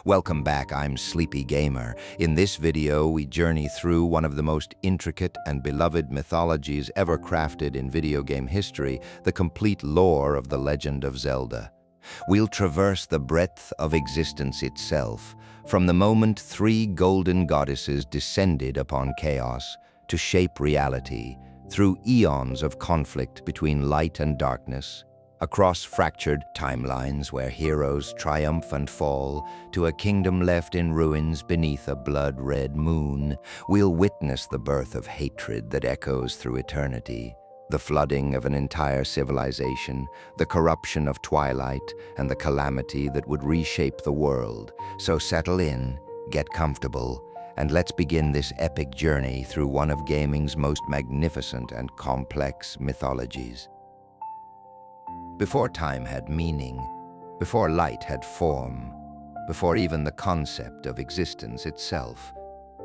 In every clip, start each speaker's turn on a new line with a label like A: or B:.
A: Welcome back, I'm Sleepy Gamer. In this video, we journey through one of the most intricate and beloved mythologies ever crafted in video game history, the complete lore of the legend of Zelda. We'll traverse the breadth of existence itself, from the moment three golden goddesses descended upon chaos to shape reality, through eons of conflict between light and darkness, across fractured timelines where heroes triumph and fall, to a kingdom left in ruins beneath a blood-red moon. We'll witness the birth of hatred that echoes through eternity, the flooding of an entire civilization, the corruption of twilight, and the calamity that would reshape the world. So settle in, get comfortable, and let's begin this epic journey through one of gaming's most magnificent and complex mythologies. Before time had meaning, before light had form, before even the concept of existence itself,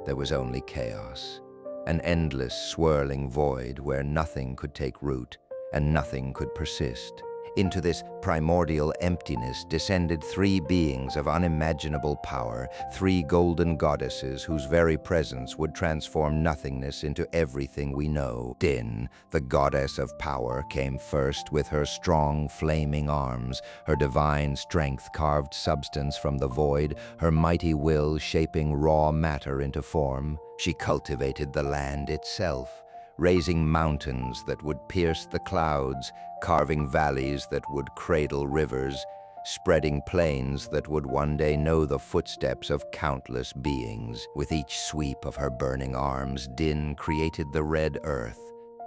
A: there was only chaos, an endless swirling void where nothing could take root and nothing could persist. Into this primordial emptiness descended three beings of unimaginable power, three golden goddesses whose very presence would transform nothingness into everything we know. Din, the goddess of power, came first with her strong, flaming arms, her divine strength carved substance from the void, her mighty will shaping raw matter into form. She cultivated the land itself, raising mountains that would pierce the clouds, carving valleys that would cradle rivers, spreading plains that would one day know the footsteps of countless beings. With each sweep of her burning arms, Din created the red earth,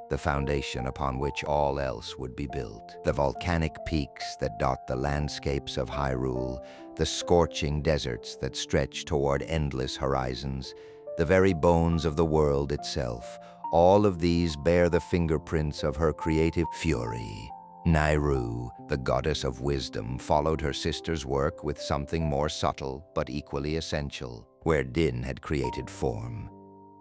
A: the foundation upon which all else would be built. The volcanic peaks that dot the landscapes of Hyrule, the scorching deserts that stretch toward endless horizons, the very bones of the world itself, all of these bear the fingerprints of her creative fury. Nayru, the goddess of wisdom, followed her sister's work with something more subtle but equally essential. Where Din had created form,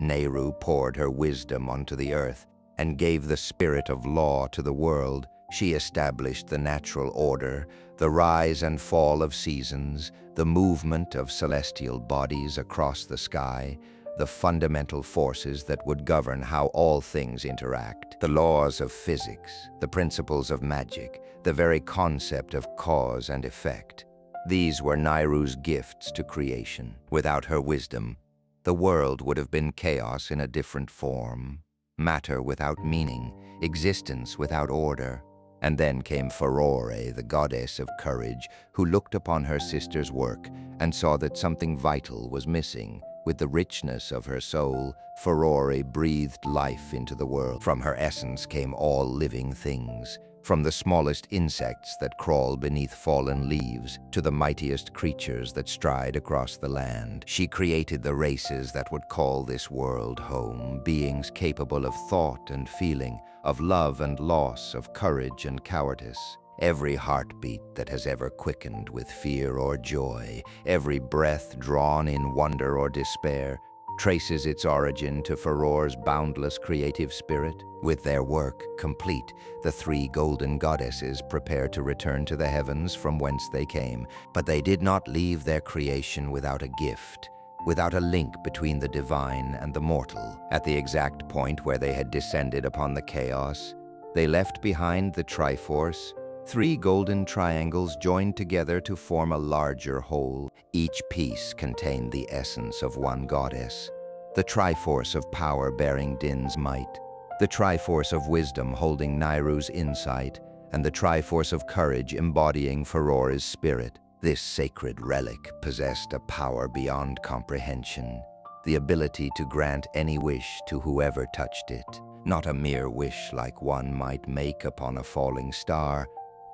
A: Nayru poured her wisdom onto the earth and gave the spirit of law to the world. She established the natural order, the rise and fall of seasons, the movement of celestial bodies across the sky, the fundamental forces that would govern how all things interact, the laws of physics, the principles of magic, the very concept of cause and effect. These were Nayru's gifts to creation. Without her wisdom, the world would have been chaos in a different form, matter without meaning, existence without order. And then came Furore, the goddess of courage, who looked upon her sister's work and saw that something vital was missing. With the richness of her soul, Furore breathed life into the world. From her essence came all living things, from the smallest insects that crawl beneath fallen leaves to the mightiest creatures that stride across the land. She created the races that would call this world home, beings capable of thought and feeling, of love and loss, of courage and cowardice. Every heartbeat that has ever quickened with fear or joy, every breath drawn in wonder or despair, traces its origin to Furore's boundless creative spirit. With their work complete, the three golden goddesses prepare to return to the heavens from whence they came. But they did not leave their creation without a gift, without a link between the divine and the mortal. At the exact point where they had descended upon the chaos, they left behind the Triforce, three golden triangles joined together to form a larger whole. Each piece contained the essence of one goddess, the Triforce of power bearing Din's might, the Triforce of wisdom holding Nayru's insight, and the Triforce of courage embodying Furore's spirit. This sacred relic possessed a power beyond comprehension, the ability to grant any wish to whoever touched it. Not a mere wish like one might make upon a falling star,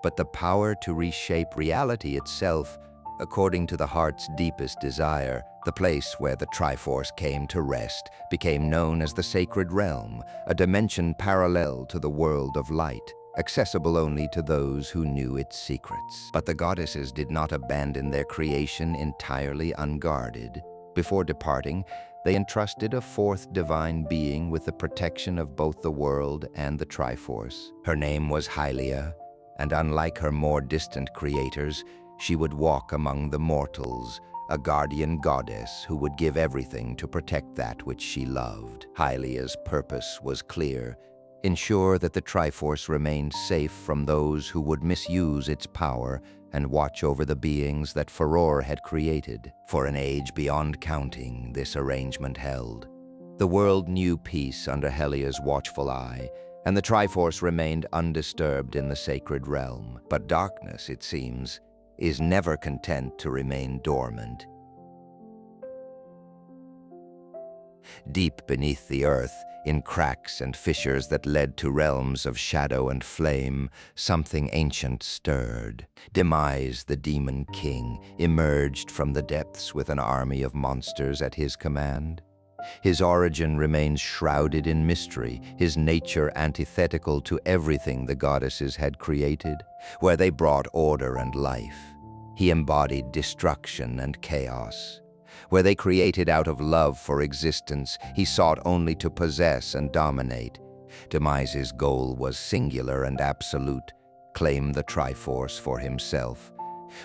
A: but the power to reshape reality itself according to the heart's deepest desire. The place where the Triforce came to rest became known as the Sacred Realm, a dimension parallel to the world of light, accessible only to those who knew its secrets. But the goddesses did not abandon their creation entirely unguarded. Before departing, they entrusted a fourth divine being with the protection of both the world and the Triforce. Her name was Hylia, and unlike her more distant creators, she would walk among the mortals, a guardian goddess who would give everything to protect that which she loved. Hylia's purpose was clear: ensure that the Triforce remained safe from those who would misuse its power and watch over the beings that Furore had created. For an age beyond counting, this arrangement held. The world knew peace under Helia's watchful eye, and the Triforce remained undisturbed in the sacred realm. But darkness, it seems, is never content to remain dormant. Deep beneath the earth, in cracks and fissures that led to realms of shadow and flame, something ancient stirred. Demise, the demon king, emerged from the depths with an army of monsters at his command. His origin remains shrouded in mystery, his nature antithetical to everything the goddesses had created. Where they brought order and life, he embodied destruction and chaos. Where they created out of love for existence, he sought only to possess and dominate. Demise's goal was singular and absolute: claim the Triforce for himself.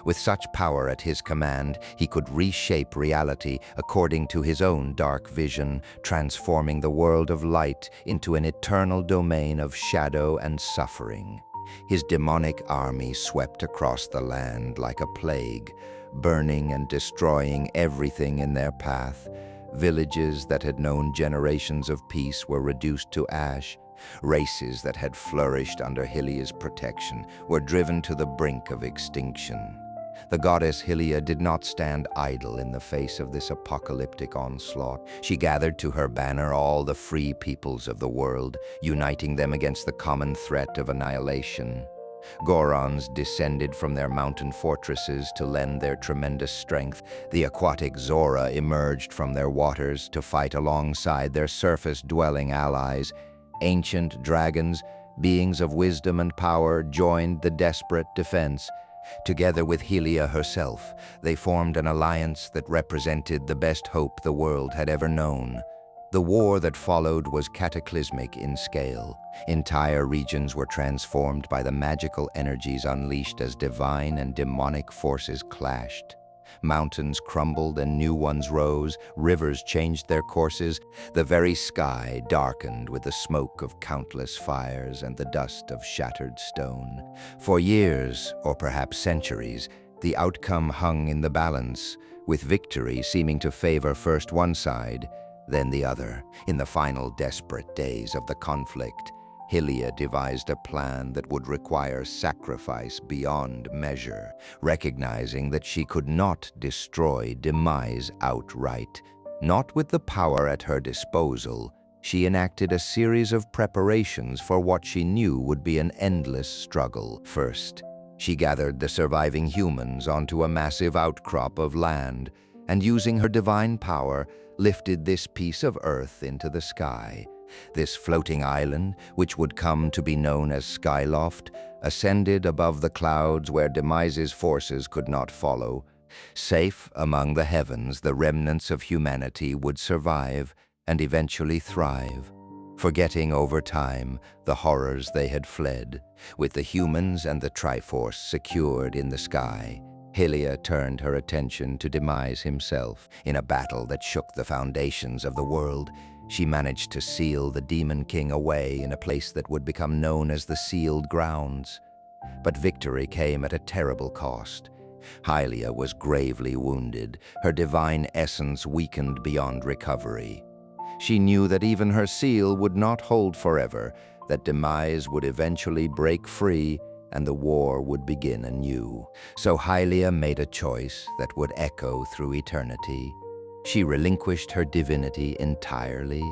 A: With such power at his command, he could reshape reality according to his own dark vision, transforming the world of light into an eternal domain of shadow and suffering. His demonic army swept across the land like a plague, burning and destroying everything in their path. Villages that had known generations of peace were reduced to ash. Races that had flourished under Hylia's protection were driven to the brink of extinction. The goddess Hylia did not stand idle in the face of this apocalyptic onslaught. She gathered to her banner all the free peoples of the world, uniting them against the common threat of annihilation. Gorons descended from their mountain fortresses to lend their tremendous strength. The aquatic Zora emerged from their waters to fight alongside their surface-dwelling allies. Ancient dragons, beings of wisdom and power, joined the desperate defense. Together with Hylia herself, they formed an alliance that represented the best hope the world had ever known. The war that followed was cataclysmic in scale. Entire regions were transformed by the magical energies unleashed as divine and demonic forces clashed. Mountains crumbled and new ones rose, rivers changed their courses, the very sky darkened with the smoke of countless fires and the dust of shattered stone. For years, or perhaps centuries, the outcome hung in the balance, with victory seeming to favor first one side, then the other. In the final desperate days of the conflict, Hylia devised a plan that would require sacrifice beyond measure. Recognizing that she could not destroy Demise outright, not with the power at her disposal, she enacted a series of preparations for what she knew would be an endless struggle. First, she gathered the surviving humans onto a massive outcrop of land, and using her divine power, lifted this piece of earth into the sky. This floating island, which would come to be known as Skyloft, ascended above the clouds where Demise's forces could not follow. Safe among the heavens, the remnants of humanity would survive and eventually thrive, forgetting over time the horrors they had fled. With the humans and the Triforce secured in the sky, Hylia turned her attention to Demise himself. In a battle that shook the foundations of the world, she managed to seal the Demon King away in a place that would become known as the Sealed Grounds. But victory came at a terrible cost. Hylia was gravely wounded, her divine essence weakened beyond recovery. She knew that even her seal would not hold forever, that Demise would eventually break free and the war would begin anew. So Hylia made a choice that would echo through eternity. She relinquished her divinity entirely,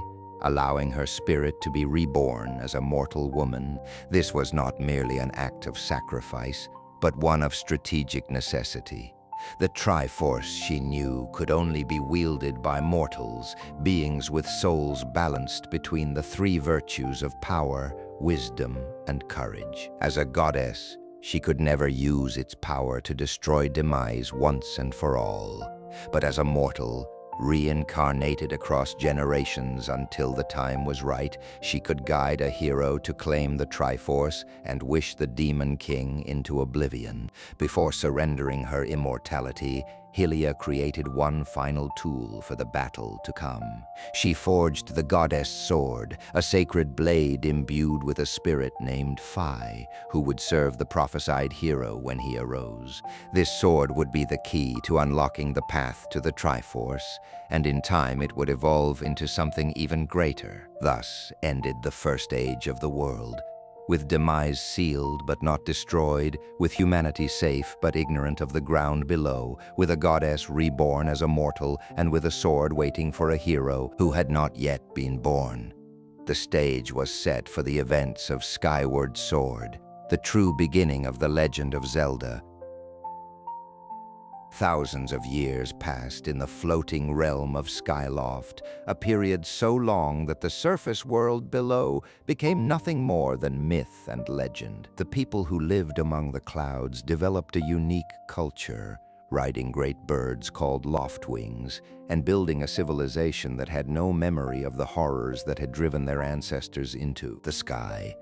A: allowing her spirit to be reborn as a mortal woman. This was not merely an act of sacrifice, but one of strategic necessity. The Triforce, she knew, could only be wielded by mortals, beings with souls balanced between the three virtues of power, wisdom, and courage. As a goddess, she could never use its power to destroy Demise once and for all. But as a mortal, reincarnated across generations until the time was right, she could guide a hero to claim the Triforce and wish the Demon King into oblivion. Before surrendering her immortality, Hylia created one final tool for the battle to come. She forged the goddess sword, a sacred blade imbued with a spirit named Phi, who would serve the prophesied hero when he arose. This sword would be the key to unlocking the path to the Triforce, and in time it would evolve into something even greater. Thus ended the first age of the world, with demise sealed but not destroyed, with humanity safe but ignorant of the ground below, with a goddess reborn as a mortal, and with a sword waiting for a hero who had not yet been born. The stage was set for the events of Skyward Sword, the true beginning of the legend of Zelda. Thousands of years passed in the floating realm of Skyloft, a period so long that the surface world below became nothing more than myth and legend. The people who lived among the clouds developed a unique culture, riding great birds called loftwings, and building a civilization that had no memory of the horrors that had driven their ancestors into the sky.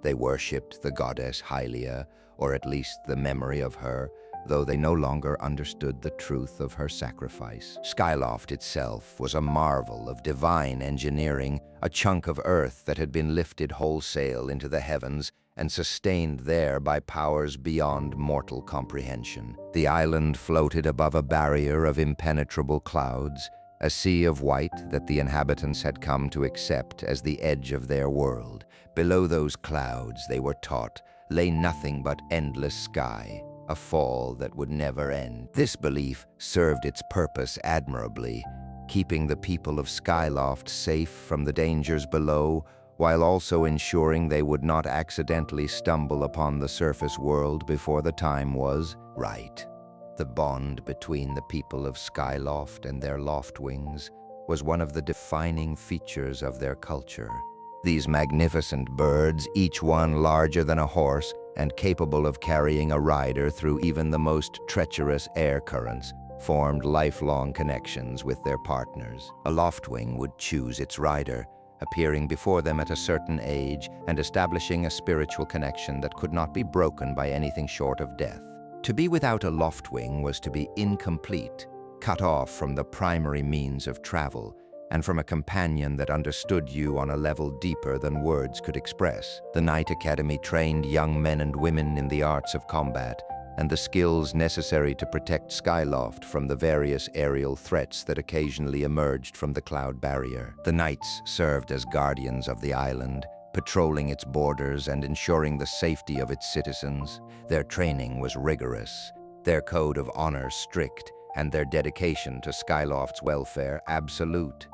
A: They worshipped the goddess Hylia, or at least the memory of her, though they no longer understood the truth of her sacrifice. Skyloft itself was a marvel of divine engineering, a chunk of earth that had been lifted wholesale into the heavens and sustained there by powers beyond mortal comprehension. The island floated above a barrier of impenetrable clouds, a sea of white that the inhabitants had come to accept as the edge of their world. Below those clouds, they were taught, lay nothing but endless sky, a fall that would never end. This belief served its purpose admirably, keeping the people of Skyloft safe from the dangers below, while also ensuring they would not accidentally stumble upon the surface world before the time was right. The bond between the people of Skyloft and their loftwings was one of the defining features of their culture. These magnificent birds, each one larger than a horse, and capable of carrying a rider through even the most treacherous air currents, formed lifelong connections with their partners. A loftwing would choose its rider, appearing before them at a certain age and establishing a spiritual connection that could not be broken by anything short of death. To be without a loftwing was to be incomplete, cut off from the primary means of travel, and from a companion that understood you on a level deeper than words could express. The Knight Academy trained young men and women in the arts of combat and the skills necessary to protect Skyloft from the various aerial threats that occasionally emerged from the cloud barrier. The Knights served as guardians of the island, patrolling its borders and ensuring the safety of its citizens. Their training was rigorous, their code of honor strict, and their dedication to Skyloft's welfare absolute.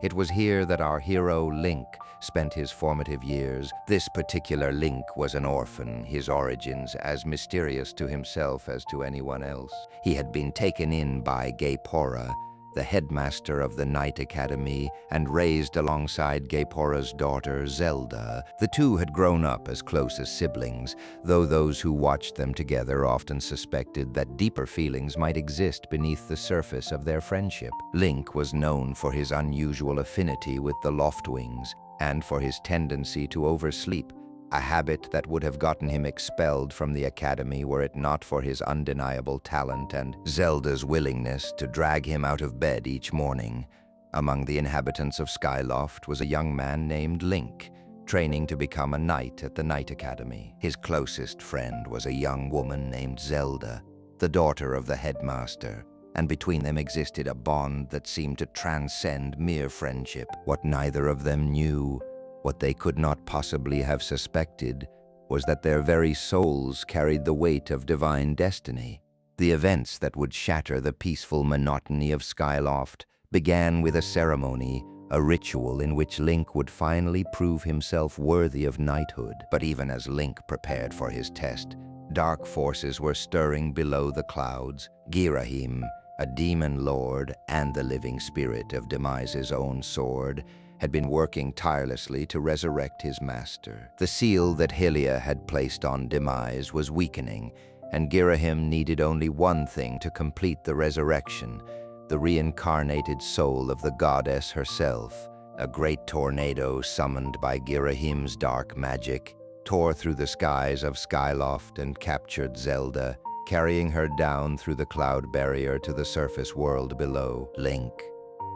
A: It was here that our hero, Link, spent his formative years. This particular Link was an orphan, his origins as mysterious to himself as to anyone else. He had been taken in by Gaepora, the headmaster of the Knight Academy, and raised alongside Gaepora's daughter, Zelda. The two had grown up as close as siblings, though those who watched them together often suspected that deeper feelings might exist beneath the surface of their friendship. Link was known for his unusual affinity with the Loftwings, and for his tendency to oversleep, a habit that would have gotten him expelled from the academy were it not for his undeniable talent and Zelda's willingness to drag him out of bed each morning. Among the inhabitants of Skyloft was a young man named Link, training to become a knight at the Knight Academy. His closest friend was a young woman named Zelda, the daughter of the headmaster, and between them existed a bond that seemed to transcend mere friendship. What neither of them knew, what they could not possibly have suspected, was that their very souls carried the weight of divine destiny. The events that would shatter the peaceful monotony of Skyloft began with a ceremony, a ritual in which Link would finally prove himself worthy of knighthood. But even as Link prepared for his test, dark forces were stirring below the clouds. Girahim, a demon lord and the living spirit of Demise's own sword, had been working tirelessly to resurrect his master. The seal that Hylia had placed on Demise was weakening, and Girahim needed only one thing to complete the resurrection: the reincarnated soul of the goddess herself. A great tornado summoned by Girahim's dark magic tore through the skies of Skyloft and captured Zelda, carrying her down through the cloud barrier to the surface world below. Link,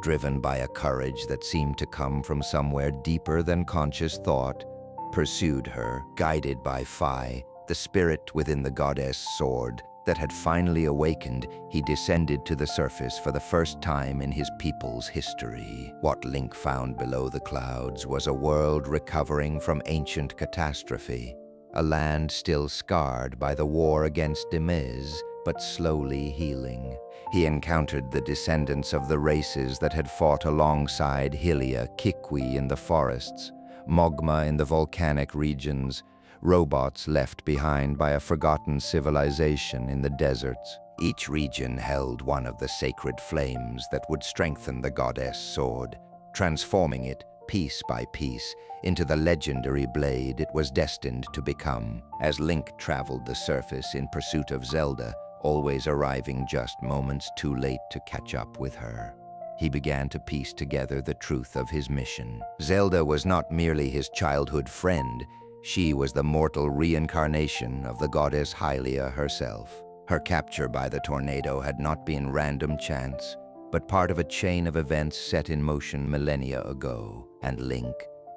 A: driven by a courage that seemed to come from somewhere deeper than conscious thought, pursued her, guided by Phi, the spirit within the goddess sword that had finally awakened. He descended to the surface for the first time in his people's history. What Link found below the clouds was a world recovering from ancient catastrophe, a land still scarred by the war against Demiz, but slowly healing. He encountered the descendants of the races that had fought alongside Hylia, Kikwi in the forests, Mogma in the volcanic regions, robots left behind by a forgotten civilization in the deserts. Each region held one of the sacred flames that would strengthen the goddess sword, transforming it, piece by piece, into the legendary blade it was destined to become. As Link traveled the surface in pursuit of Zelda, always arriving just moments too late to catch up with her, he began to piece together the truth of his mission. Zelda was not merely his childhood friend. She was the mortal reincarnation of the goddess Hylia herself. Her capture by the tornado had not been random chance, but part of a chain of events set in motion millennia ago. And Link,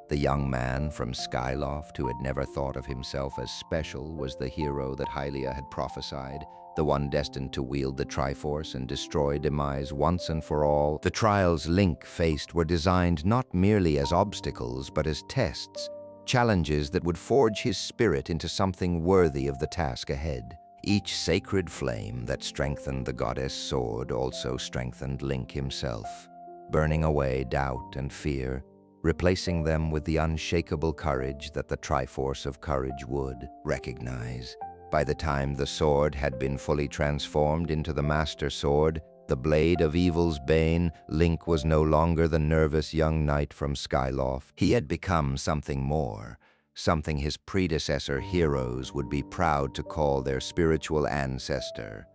A: the young man from Skyloft who had never thought of himself as special, was the hero that Hylia had prophesied, the one destined to wield the Triforce and destroy Demise once and for all. The trials Link faced were designed not merely as obstacles, but as tests, challenges that would forge his spirit into something worthy of the task ahead. Each sacred flame that strengthened the goddess sword also strengthened Link himself, burning away doubt and fear, replacing them with the unshakable courage that the Triforce of Courage would recognize. By the time the sword had been fully transformed into the Master Sword, the blade of evil's bane, Link was no longer the nervous young knight from Skyloft. He had become something more, something his predecessor heroes would be proud to call their spiritual ancestor.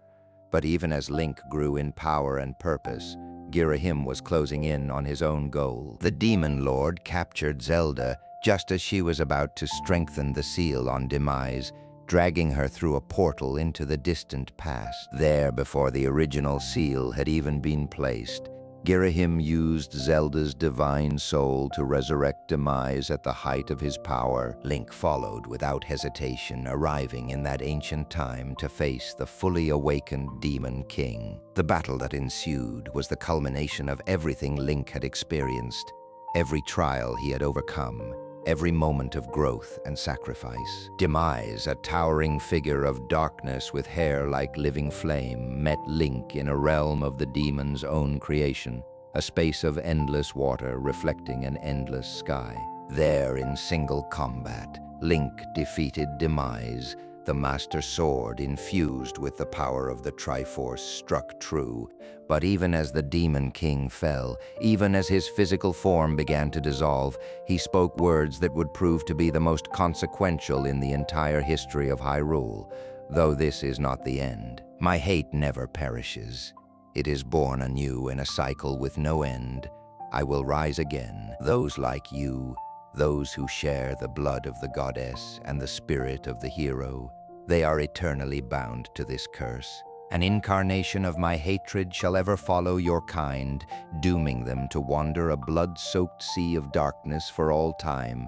A: But even as Link grew in power and purpose, Girahim was closing in on his own goal. The Demon Lord captured Zelda just as she was about to strengthen the seal on Demise, dragging her through a portal into the distant past. There, before the original seal had even been placed, Girahim used Zelda's divine soul to resurrect Demise at the height of his power. Link followed without hesitation, arriving in that ancient time to face the fully awakened Demon King. The battle that ensued was the culmination of everything Link had experienced, every trial he had overcome, every moment of growth and sacrifice. Demise, a towering figure of darkness with hair like living flame, met Link in a realm of the demon's own creation, a space of endless water reflecting an endless sky. There, in single combat, Link defeated Demise. The Master Sword, infused with the power of the Triforce, struck true. But even as the Demon King fell, even as his physical form began to dissolve, he spoke words that would prove to be the most consequential in the entire history of Hyrule. Though this is not the end. My hate never perishes. It is born anew in a cycle with no end. I will rise again. Those like you, those who share the blood of the goddess and the spirit of the hero, they are eternally bound to this curse. An incarnation of my hatred shall ever follow your kind, dooming them to wander a blood-soaked sea of darkness for all time.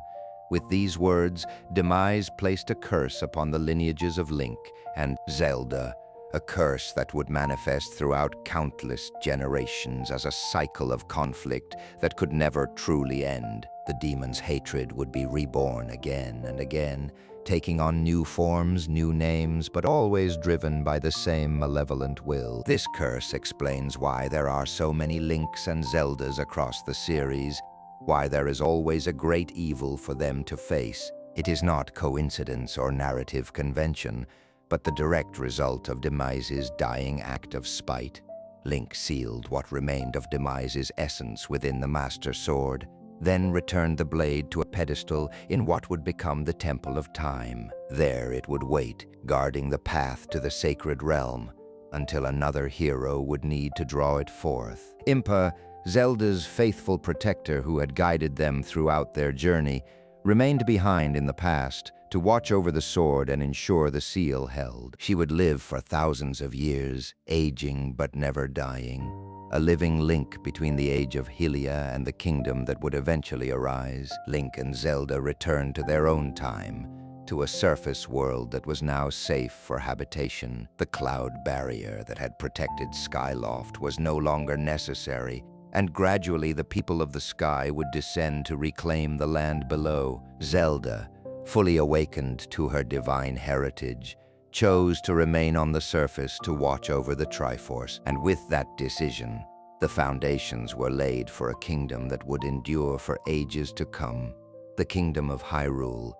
A: With these words, Demise placed a curse upon the lineages of Link and Zelda, a curse that would manifest throughout countless generations as a cycle of conflict that could never truly end. The demon's hatred would be reborn again and again, taking on new forms, new names, but always driven by the same malevolent will. This curse explains why there are so many Links and Zeldas across the series, why there is always a great evil for them to face. It is not coincidence or narrative convention, but the direct result of Demise's dying act of spite. Link sealed what remained of Demise's essence within the Master Sword, then returned the blade to a pedestal in what would become the Temple of Time. There it would wait, guarding the path to the sacred realm, until another hero would need to draw it forth. Impa, Zelda's faithful protector who had guided them throughout their journey, remained behind in the past, to watch over the sword and ensure the seal held. She would live for thousands of years, aging but never dying, a living link between the age of Hylia and the kingdom that would eventually arise. Link and Zelda returned to their own time, to a surface world that was now safe for habitation. The cloud barrier that had protected Skyloft was no longer necessary, and gradually the people of the sky would descend to reclaim the land below. Zelda, fully awakened to her divine heritage, chose to remain on the surface to watch over the Triforce, and with that decision, the foundations were laid for a kingdom that would endure for ages to come, the Kingdom of Hyrule.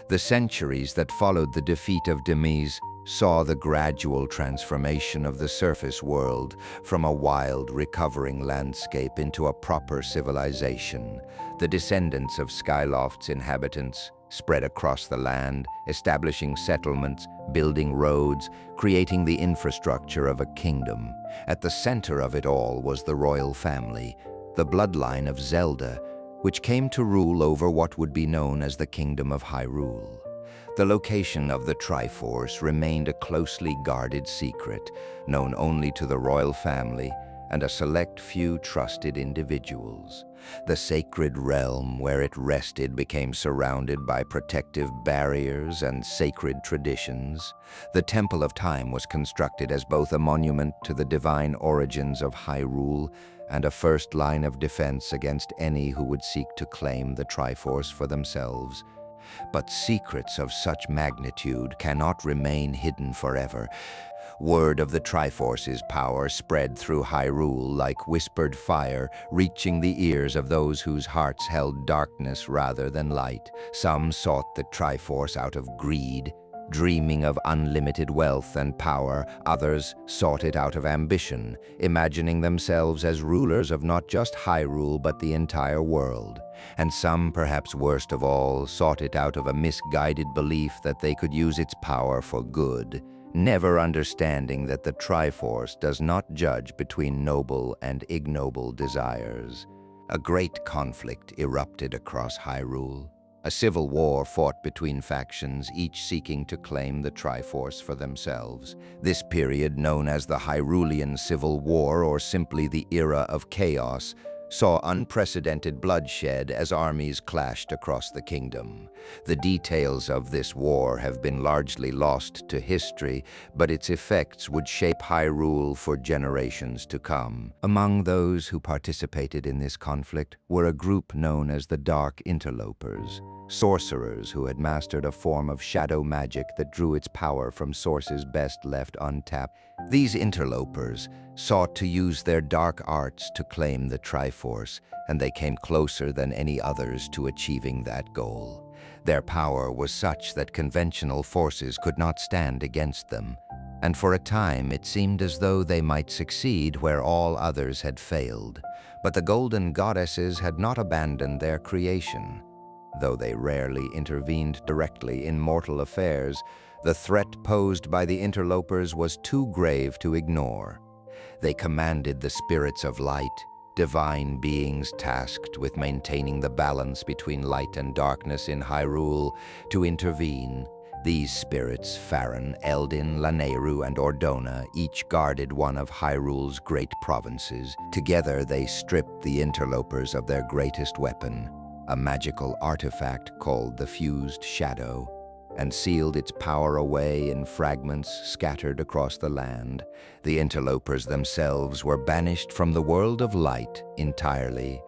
A: The centuries that followed the defeat of Demise saw the gradual transformation of the surface world from a wild, recovering landscape into a proper civilization. The descendants of Skyloft's inhabitants spread across the land, establishing settlements, building roads, creating the infrastructure of a kingdom. At the center of it all was the royal family, the bloodline of Zelda, which came to rule over what would be known as the Kingdom of Hyrule. The location of the Triforce remained a closely guarded secret, known only to the royal family and a select few trusted individuals. The sacred realm where it rested became surrounded by protective barriers and sacred traditions. The Temple of Time was constructed as both a monument to the divine origins of Hyrule and a first line of defense against any who would seek to claim the Triforce for themselves. But secrets of such magnitude cannot remain hidden forever. Word of the Triforce's power spread through Hyrule like whispered fire, reaching the ears of those whose hearts held darkness rather than light. Some sought the Triforce out of greed, dreaming of unlimited wealth and power. Others sought it out of ambition, imagining themselves as rulers of not just Hyrule but the entire world. And some, perhaps worst of all, sought it out of a misguided belief that they could use its power for good, never understanding that the Triforce does not judge between noble and ignoble desires. A great conflict erupted across Hyrule. A civil war fought between factions, each seeking to claim the Triforce for themselves. This period, known as the Hyrulean Civil War or simply the Era of Chaos, saw unprecedented bloodshed as armies clashed across the kingdom. The details of this war have been largely lost to history, but its effects would shape Hyrule for generations to come. Among those who participated in this conflict were a group known as the Dark Interlopers, sorcerers who had mastered a form of shadow magic that drew its power from sources best left untapped. These interlopers sought to use their dark arts to claim the Triforce, and they came closer than any others to achieving that goal. Their power was such that conventional forces could not stand against them, and for a time it seemed as though they might succeed where all others had failed. But the Golden Goddesses had not abandoned their creation. Though they rarely intervened directly in mortal affairs, the threat posed by the interlopers was too grave to ignore. They commanded the spirits of light, divine beings tasked with maintaining the balance between light and darkness in Hyrule, to intervene. These spirits, Farron, Eldin, Lanayru, and Ordona, each guarded one of Hyrule's great provinces. Together they stripped the interlopers of their greatest weapon, a magical artifact called the Fused Shadow, and sealed its power away in fragments scattered across the land. The interlopers themselves were banished from the world of light entirely,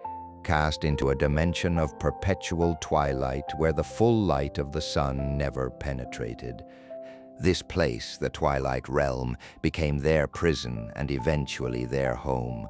A: cast into a dimension of perpetual twilight where the full light of the sun never penetrated. This place, the Twilight Realm, became their prison and eventually their home.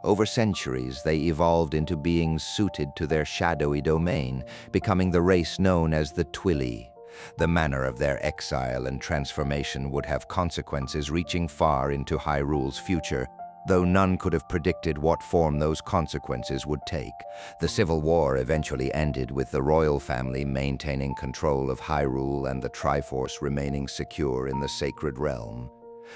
A: Over centuries, they evolved into beings suited to their shadowy domain, becoming the race known as the Twili. The manner of their exile and transformation would have consequences reaching far into Hyrule's future, though none could have predicted what form those consequences would take. The Civil War eventually ended with the royal family maintaining control of Hyrule and the Triforce remaining secure in the sacred realm.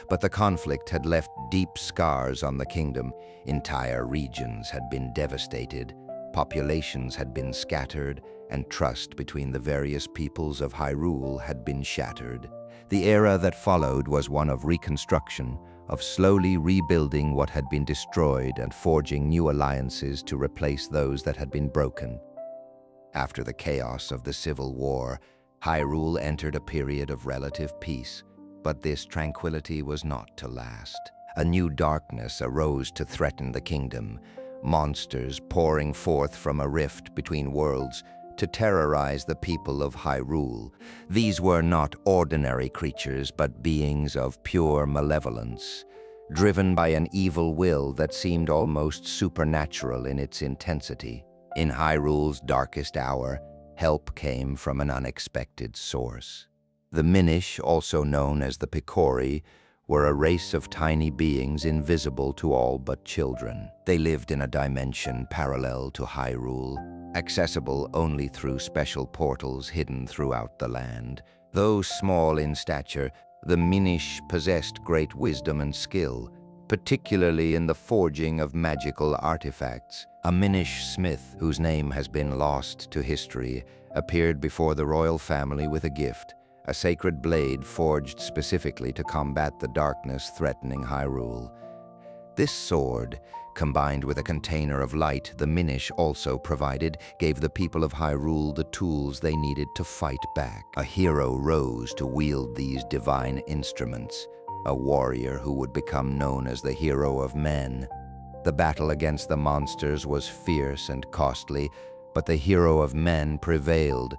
A: But the conflict had left deep scars on the kingdom. Entire regions had been devastated. populations had been scattered, and trust between the various peoples of Hyrule had been shattered. The era that followed was one of reconstruction, of slowly rebuilding what had been destroyed and forging new alliances to replace those that had been broken. After the chaos of the Civil War, Hyrule entered a period of relative peace, but this tranquility was not to last. A new darkness arose to threaten the kingdom, monsters pouring forth from a rift between worlds to terrorize the people of Hyrule. These were not ordinary creatures, but beings of pure malevolence, driven by an evil will that seemed almost supernatural in its intensity. In Hyrule's darkest hour, help came from an unexpected source. The Minish, also known as the Picori, were a race of tiny beings invisible to all but children. They lived in a dimension parallel to Hyrule, accessible only through special portals hidden throughout the land. Though small in stature, the Minish possessed great wisdom and skill, particularly in the forging of magical artifacts. A Minish smith, whose name has been lost to history, appeared before the royal family with a gift, a sacred blade forged specifically to combat the darkness threatening Hyrule. This sword, combined with a container of light the Minish also provided, gave the people of Hyrule the tools they needed to fight back. A hero rose to wield these divine instruments, a warrior who would become known as the Hero of Men. The battle against the monsters was fierce and costly, but the Hero of Men prevailed.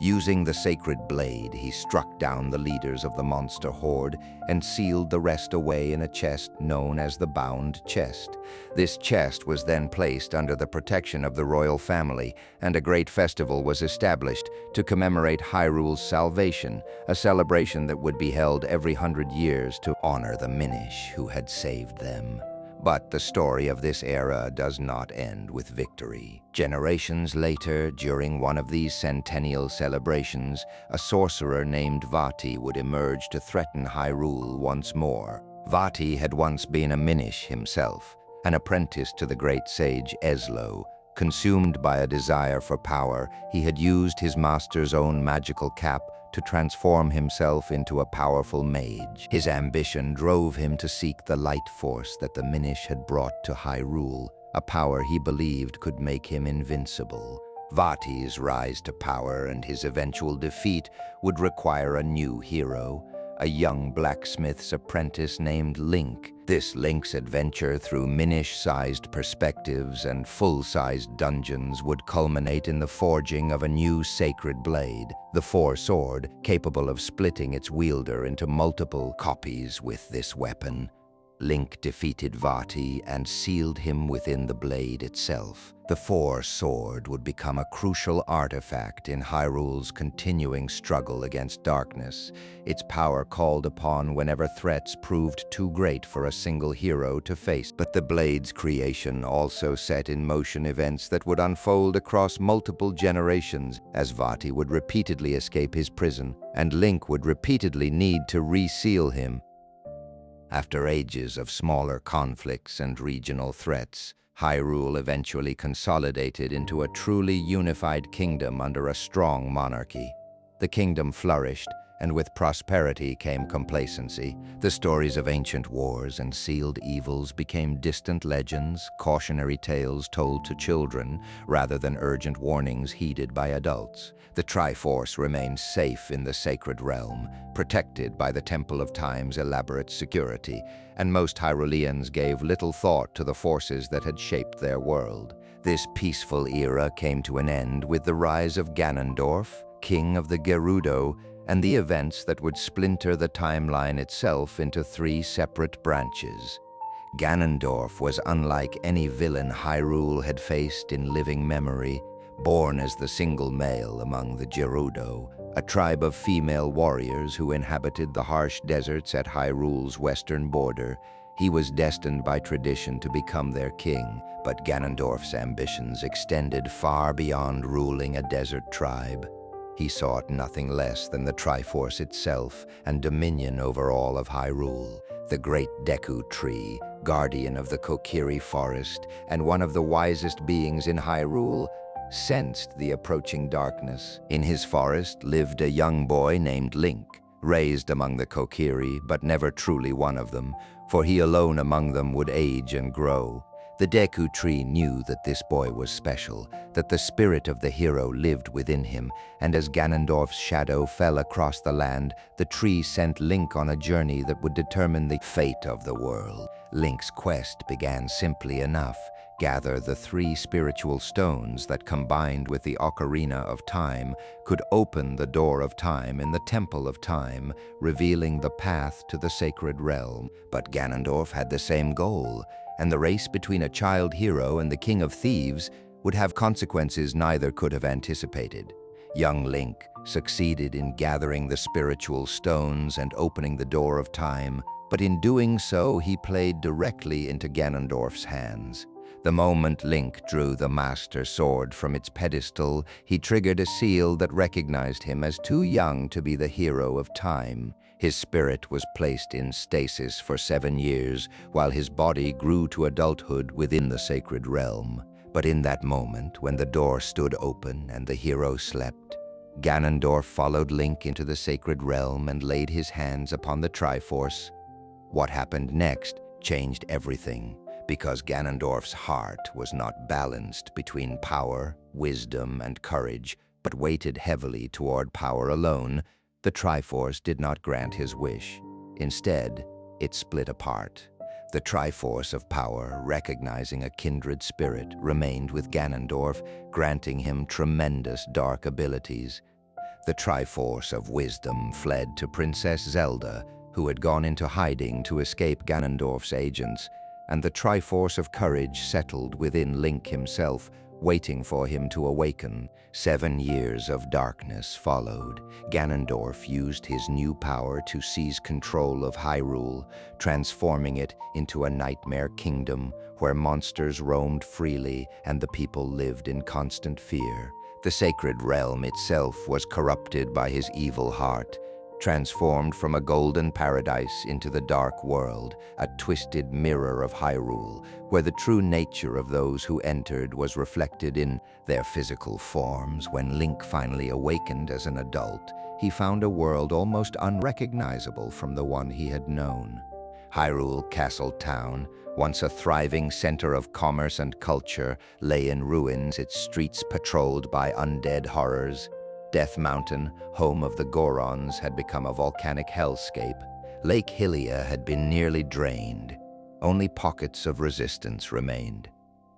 A: Using the sacred blade, he struck down the leaders of the monster horde and sealed the rest away in a chest known as the Bound Chest. This chest was then placed under the protection of the royal family, and a great festival was established to commemorate Hyrule's salvation, a celebration that would be held every 100 years to honor the Minish who had saved them. But the story of this era does not end with victory. Generations later, during one of these centennial celebrations, a sorcerer named Vati would emerge to threaten Hyrule once more. Vati had once been a Minish himself, an apprentice to the great sage Eslo. Consumed by a desire for power, he had used his master's own magical cap to transform himself into a powerful mage. His ambition drove him to seek the light force that the Minish had brought to Hyrule, a power he believed could make him invincible. Vati's rise to power and his eventual defeat would require a new hero, a young blacksmith's apprentice named Link. This Link's adventure through Minish-sized perspectives and full-sized dungeons would culminate in the forging of a new sacred blade, the Four Sword, capable of splitting its wielder into multiple copies with this weapon. Link defeated Vati and sealed him within the blade itself. The Four Sword would become a crucial artifact in Hyrule's continuing struggle against darkness, its power called upon whenever threats proved too great for a single hero to face. But the blade's creation also set in motion events that would unfold across multiple generations, as Vati would repeatedly escape his prison, and Link would repeatedly need to reseal him. After ages of smaller conflicts and regional threats, Hyrule eventually consolidated into a truly unified kingdom under a strong monarchy. The kingdom flourished, and with prosperity came complacency. The stories of ancient wars and sealed evils became distant legends, cautionary tales told to children, rather than urgent warnings heeded by adults. The Triforce remained safe in the sacred realm, protected by the Temple of Time's elaborate security, and most Hyruleans gave little thought to the forces that had shaped their world. This peaceful era came to an end with the rise of Ganondorf, king of the Gerudo, and the events that would splinter the timeline itself into 3 separate branches. Ganondorf was unlike any villain Hyrule had faced in living memory. Born as the single male among the Gerudo, a tribe of female warriors who inhabited the harsh deserts at Hyrule's western border, he was destined by tradition to become their king. But Ganondorf's ambitions extended far beyond ruling a desert tribe. He sought nothing less than the Triforce itself and dominion over all of Hyrule. The great Deku Tree, guardian of the Kokiri Forest and one of the wisest beings in Hyrule, sensed the approaching darkness. In his forest lived a young boy named Link, raised among the Kokiri but never truly one of them, for he alone among them would age and grow. The Deku Tree knew that this boy was special, that the spirit of the hero lived within him, and as Ganondorf's shadow fell across the land, the tree sent Link on a journey that would determine the fate of the world. Link's quest began simply enough: gather the 3 spiritual stones that, combined with the Ocarina of Time, could open the door of time in the Temple of Time, revealing the path to the sacred realm. But Ganondorf had the same goal, and the race between a child hero and the King of Thieves would have consequences neither could have anticipated. Young Link succeeded in gathering the spiritual stones and opening the door of time, but in doing so he played directly into Ganondorf's hands. The moment Link drew the Master Sword from its pedestal, he triggered a seal that recognized him as too young to be the hero of time. His spirit was placed in stasis for 7 years, while his body grew to adulthood within the sacred realm. But in that moment, when the door stood open and the hero slept, Ganondorf followed Link into the sacred realm and laid his hands upon the Triforce. What happened next changed everything, because Ganondorf's heart was not balanced between power, wisdom, and courage, but weighted heavily toward power alone. The Triforce did not grant his wish. Instead, it split apart. The Triforce of power, recognizing a kindred spirit, remained with Ganondorf, granting him tremendous dark abilities. The Triforce of wisdom fled to Princess Zelda, who had gone into hiding to escape Ganondorf's agents, and the Triforce of courage settled within Link himself, waiting for him to awaken. 7 years of darkness followed. Ganondorf used his new power to seize control of Hyrule, transforming it into a nightmare kingdom where monsters roamed freely and the people lived in constant fear. The sacred realm itself was corrupted by his evil heart, transformed from a golden paradise into the dark world, a twisted mirror of Hyrule, where the true nature of those who entered was reflected in their physical forms. When Link finally awakened as an adult, he found a world almost unrecognizable from the one he had known. Hyrule Castle Town, once a thriving center of commerce and culture, lay in ruins, its streets patrolled by undead horrors. Death Mountain, home of the Gorons, had become a volcanic hellscape. Lake Hylia had been nearly drained. Only pockets of resistance remained.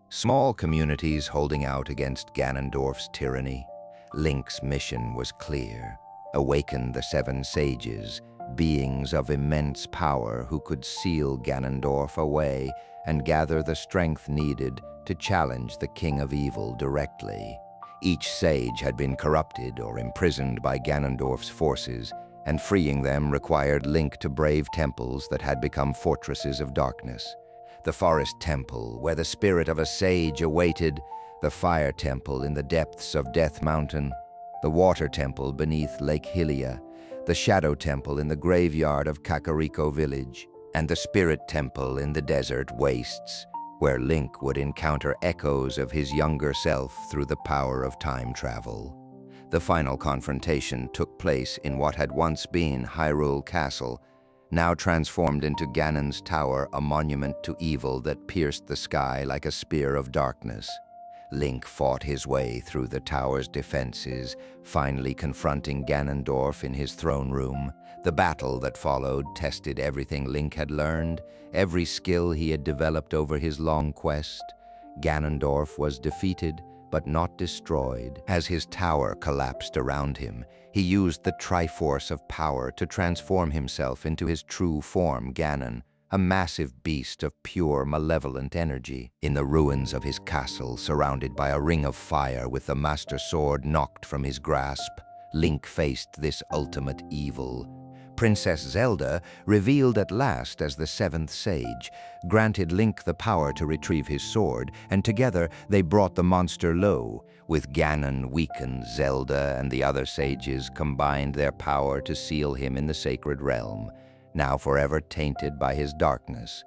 A: Small communities holding out against Ganondorf's tyranny. Link's mission was clear: awaken the 7 sages, beings of immense power who could seal Ganondorf away and gather the strength needed to challenge the King of Evil directly. Each sage had been corrupted or imprisoned by Ganondorf's forces, and freeing them required Link to brave temples that had become fortresses of darkness. The Forest Temple, where the spirit of a sage awaited, the Fire Temple in the depths of Death Mountain, the Water Temple beneath Lake Hylia, the Shadow Temple in the graveyard of Kakariko Village, and the Spirit Temple in the desert wastes, where Link would encounter echoes of his younger self through the power of time travel. The final confrontation took place in what had once been Hyrule Castle, now transformed into Ganon's Tower, a monument to evil that pierced the sky like a spear of darkness. Link fought his way through the tower's defenses, finally confronting Ganondorf in his throne room. The battle that followed tested everything Link had learned, every skill he had developed over his long quest. Ganondorf was defeated, but not destroyed. As his tower collapsed around him, he used the Triforce of power to transform himself into his true form, Ganon, a massive beast of pure, malevolent energy. In the ruins of his castle, surrounded by a ring of fire with the Master Sword knocked from his grasp, Link faced this ultimate evil. Princess Zelda, revealed at last as the seventh sage, granted Link the power to retrieve his sword, and together they brought the monster low. With Ganon weakened, Zelda and the other sages combined their power to seal him in the sacred realm, now forever tainted by his darkness.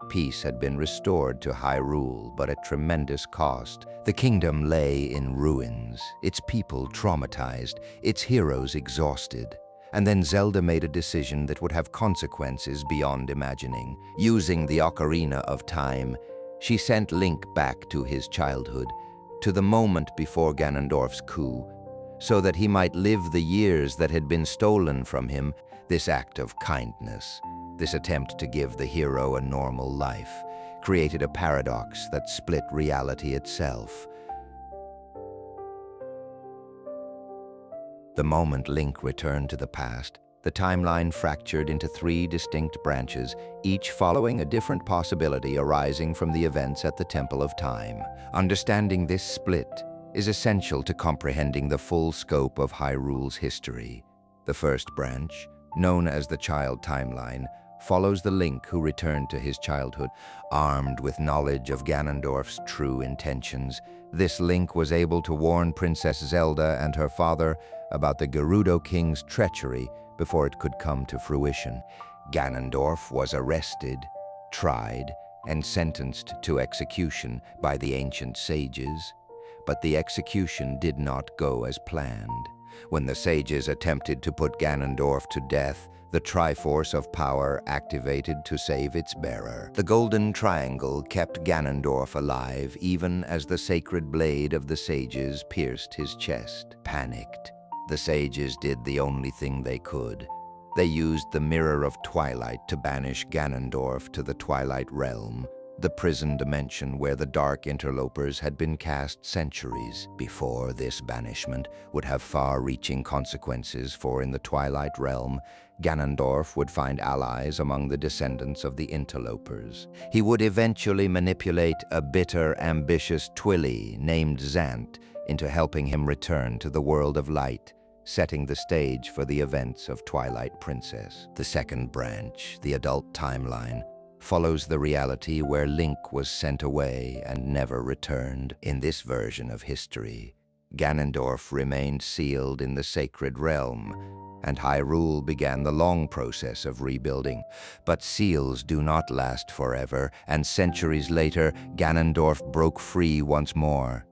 A: Peace had been restored to Hyrule, but at tremendous cost. The kingdom lay in ruins, its people traumatized, its heroes exhausted. And then Zelda made a decision that would have consequences beyond imagining. Using the Ocarina of Time, she sent Link back to his childhood, to the moment before Ganondorf's coup, so that he might live the years that had been stolen from him. This act of kindness, this attempt to give the hero a normal life, created a paradox that split reality itself. The moment Link returned to the past, the timeline fractured into three distinct branches, each following a different possibility arising from the events at the Temple of Time. Understanding this split is essential to comprehending the full scope of Hyrule's history. The first branch, known as the Child Timeline, follows the Link who returned to his childhood. Armed with knowledge of Ganondorf's true intentions, this Link was able to warn Princess Zelda and her father about the Gerudo King's treachery before it could come to fruition. Ganondorf was arrested, tried, and sentenced to execution by the ancient sages, but the execution did not go as planned. When the sages attempted to put Ganondorf to death, the Triforce of Power activated to save its bearer. The Golden Triangle kept Ganondorf alive even as the sacred blade of the sages pierced his chest. Panicked, the sages did the only thing they could. They used the Mirror of Twilight to banish Ganondorf to the Twilight Realm, the prison dimension where the Dark Interlopers had been cast centuries before. This banishment would have far-reaching consequences, for in the Twilight Realm, Ganondorf would find allies among the descendants of the Interlopers. He would eventually manipulate a bitter, ambitious Twilly named Zant into helping him return to the world of light, setting the stage for the events of Twilight Princess. The second branch, the adult timeline, follows the reality where Link was sent away and never returned. In this version of history, Ganondorf remained sealed in the sacred realm, and Hyrule began the long process of rebuilding. But seals do not last forever, and centuries later, Ganondorf broke free once more.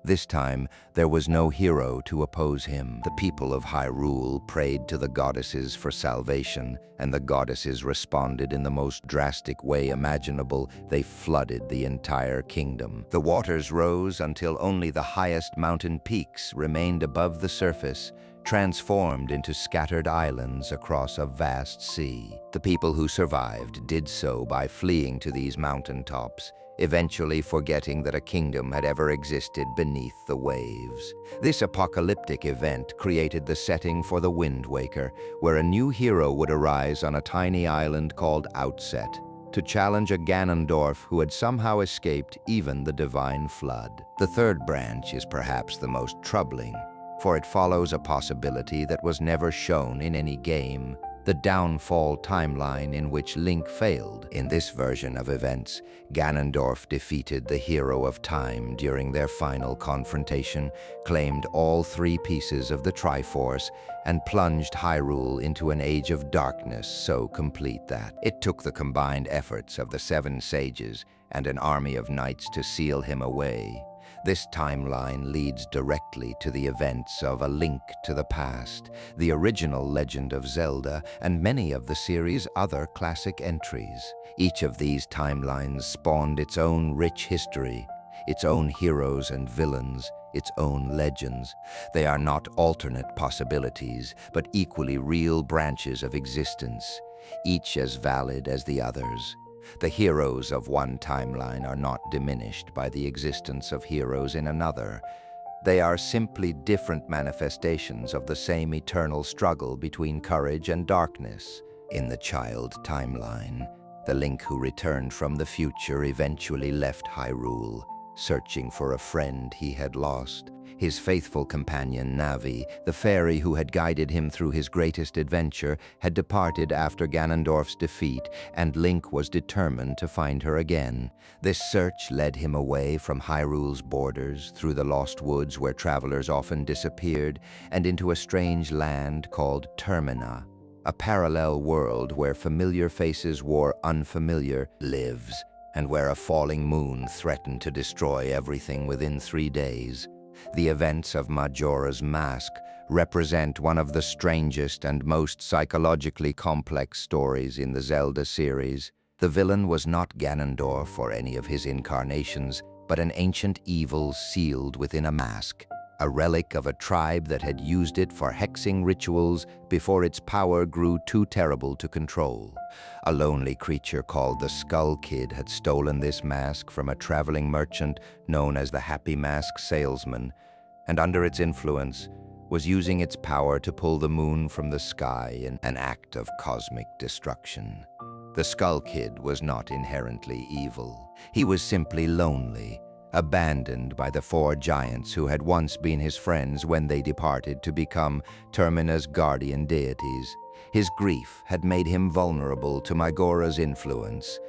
A: This time, there was no hero to oppose him. The people of Hyrule prayed to the goddesses for salvation, and the goddesses responded in the most drastic way imaginable. They flooded the entire kingdom. The waters rose until only the highest mountain peaks remained above the surface, transformed into scattered islands across a vast sea. The people who survived did so by fleeing to these mountaintops, eventually forgetting that a kingdom had ever existed beneath the waves. This apocalyptic event created the setting for the Wind Waker, where a new hero would arise on a tiny island called Outset, to challenge a Ganondorf who had somehow escaped even the Divine Flood. The third branch is perhaps the most troubling, for it follows a possibility that was never shown in any game: the downfall timeline in which Link failed. In this version of events, Ganondorf defeated the Hero of Time during their final confrontation, claimed all three pieces of the Triforce, and plunged Hyrule into an age of darkness so complete that it took the combined efforts of the seven sages and an army of knights to seal him away. This timeline leads directly to the events of A Link to the Past, the original Legend of Zelda, and many of the series' other classic entries. Each of these timelines spawned its own rich history, its own heroes and villains, its own legends. They are not alternate possibilities, but equally real branches of existence, each as valid as the others. The heroes of one timeline are not diminished by the existence of heroes in another. They are simply different manifestations of the same eternal struggle between courage and darkness. In the Child Timeline, the Link who returned from the future eventually left Hyrule, searching for a friend he had lost. His faithful companion, Navi, the fairy who had guided him through his greatest adventure, had departed after Ganondorf's defeat, and Link was determined to find her again. This search led him away from Hyrule's borders, through the lost woods where travelers often disappeared, and into a strange land called Termina, a parallel world where familiar faces wore unfamiliar lives, and where a falling moon threatened to destroy everything within 3 days. The events of Majora's Mask represent one of the strangest and most psychologically complex stories in the Zelda series. The villain was not Ganondorf or any of his incarnations, but an ancient evil sealed within a mask, a relic of a tribe that had used it for hexing rituals before its power grew too terrible to control. A lonely creature called the Skull Kid had stolen this mask from a traveling merchant known as the Happy Mask Salesman, and under its influence was using its power to pull the moon from the sky in an act of cosmic destruction. The Skull Kid was not inherently evil. He was simply lonely, abandoned by the 4 giants who had once been his friends when they departed to become Termina's guardian deities. His grief had made him vulnerable to Majora's influence,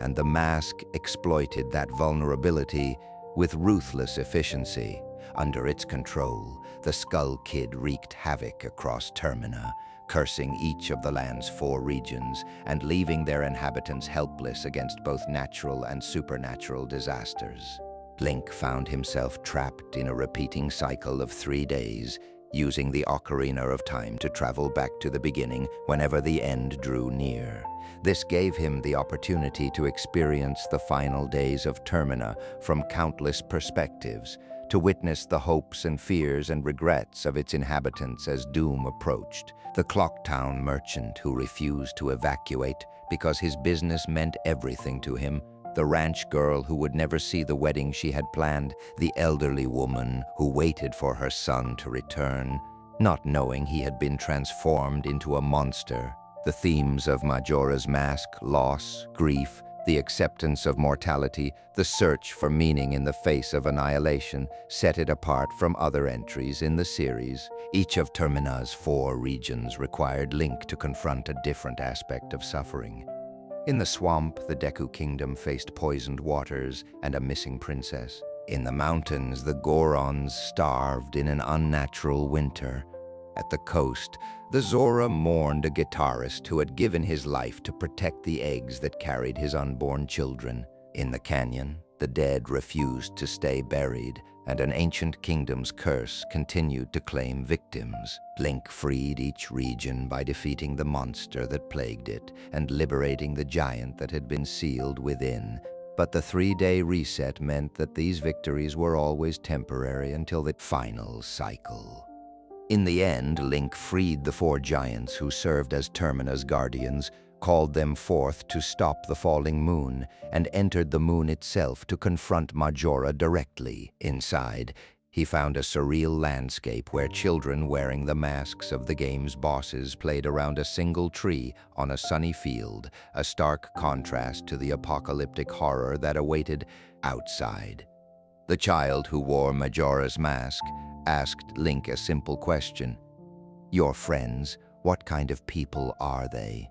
A: and the mask exploited that vulnerability with ruthless efficiency. Under its control, the Skull Kid wreaked havoc across Termina, cursing each of the land's 4 regions and leaving their inhabitants helpless against both natural and supernatural disasters. Link found himself trapped in a repeating cycle of 3 days, using the Ocarina of Time to travel back to the beginning whenever the end drew near. This gave him the opportunity to experience the final days of Termina from countless perspectives, to witness the hopes and fears and regrets of its inhabitants as doom approached. The Clocktown merchant who refused to evacuate because his business meant everything to him, the ranch girl who would never see the wedding she had planned, the elderly woman who waited for her son to return, not knowing he had been transformed into a monster. The themes of Majora's Mask, loss, grief, the acceptance of mortality, the search for meaning in the face of annihilation, set it apart from other entries in the series. Each of Termina's 4 regions required Link to confront a different aspect of suffering. In the swamp, the Deku Kingdom faced poisoned waters and a missing princess. In the mountains, the Gorons starved in an unnatural winter. At the coast, the Zora mourned a guitarist who had given his life to protect the eggs that carried his unborn children. In the canyon, the dead refused to stay buried, and an ancient kingdom's curse continued to claim victims. Link freed each region by defeating the monster that plagued it and liberating the giant that had been sealed within. But the 3-day reset meant that these victories were always temporary until the final cycle. In the end, Link freed the 4 giants who served as Termina's guardians, called them forth to stop the falling moon, and entered the moon itself to confront Majora directly. Inside, he found a surreal landscape where children wearing the masks of the game's bosses played around a single tree on a sunny field, a stark contrast to the apocalyptic horror that awaited outside. The child who wore Majora's Mask asked Link a simple question. "Your friends, what kind of people are they?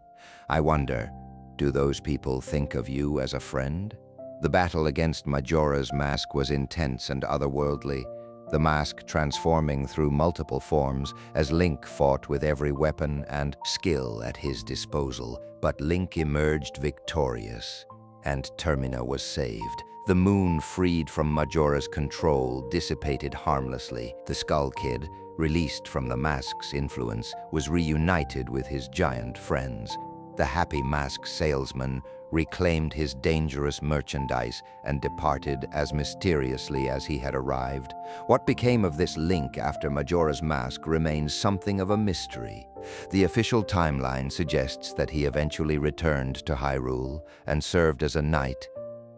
A: I wonder, do those people think of you as a friend?" The battle against Majora's Mask was intense and otherworldly, the mask transforming through multiple forms as Link fought with every weapon and skill at his disposal. But Link emerged victorious, and Termina was saved. The moon, freed from Majora's control, dissipated harmlessly. The Skull Kid, released from the mask's influence, was reunited with his giant friends. The Happy Mask Salesman reclaimed his dangerous merchandise and departed as mysteriously as he had arrived. What became of this Link after Majora's Mask remains something of a mystery. The official timeline suggests that he eventually returned to Hyrule and served as a knight,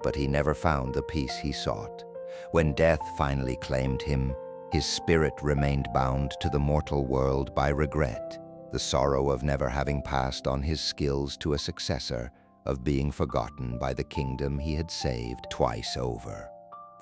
A: but he never found the peace he sought. When death finally claimed him, his spirit remained bound to the mortal world by regret, the sorrow of never having passed on his skills to a successor, of being forgotten by the kingdom he had saved twice over.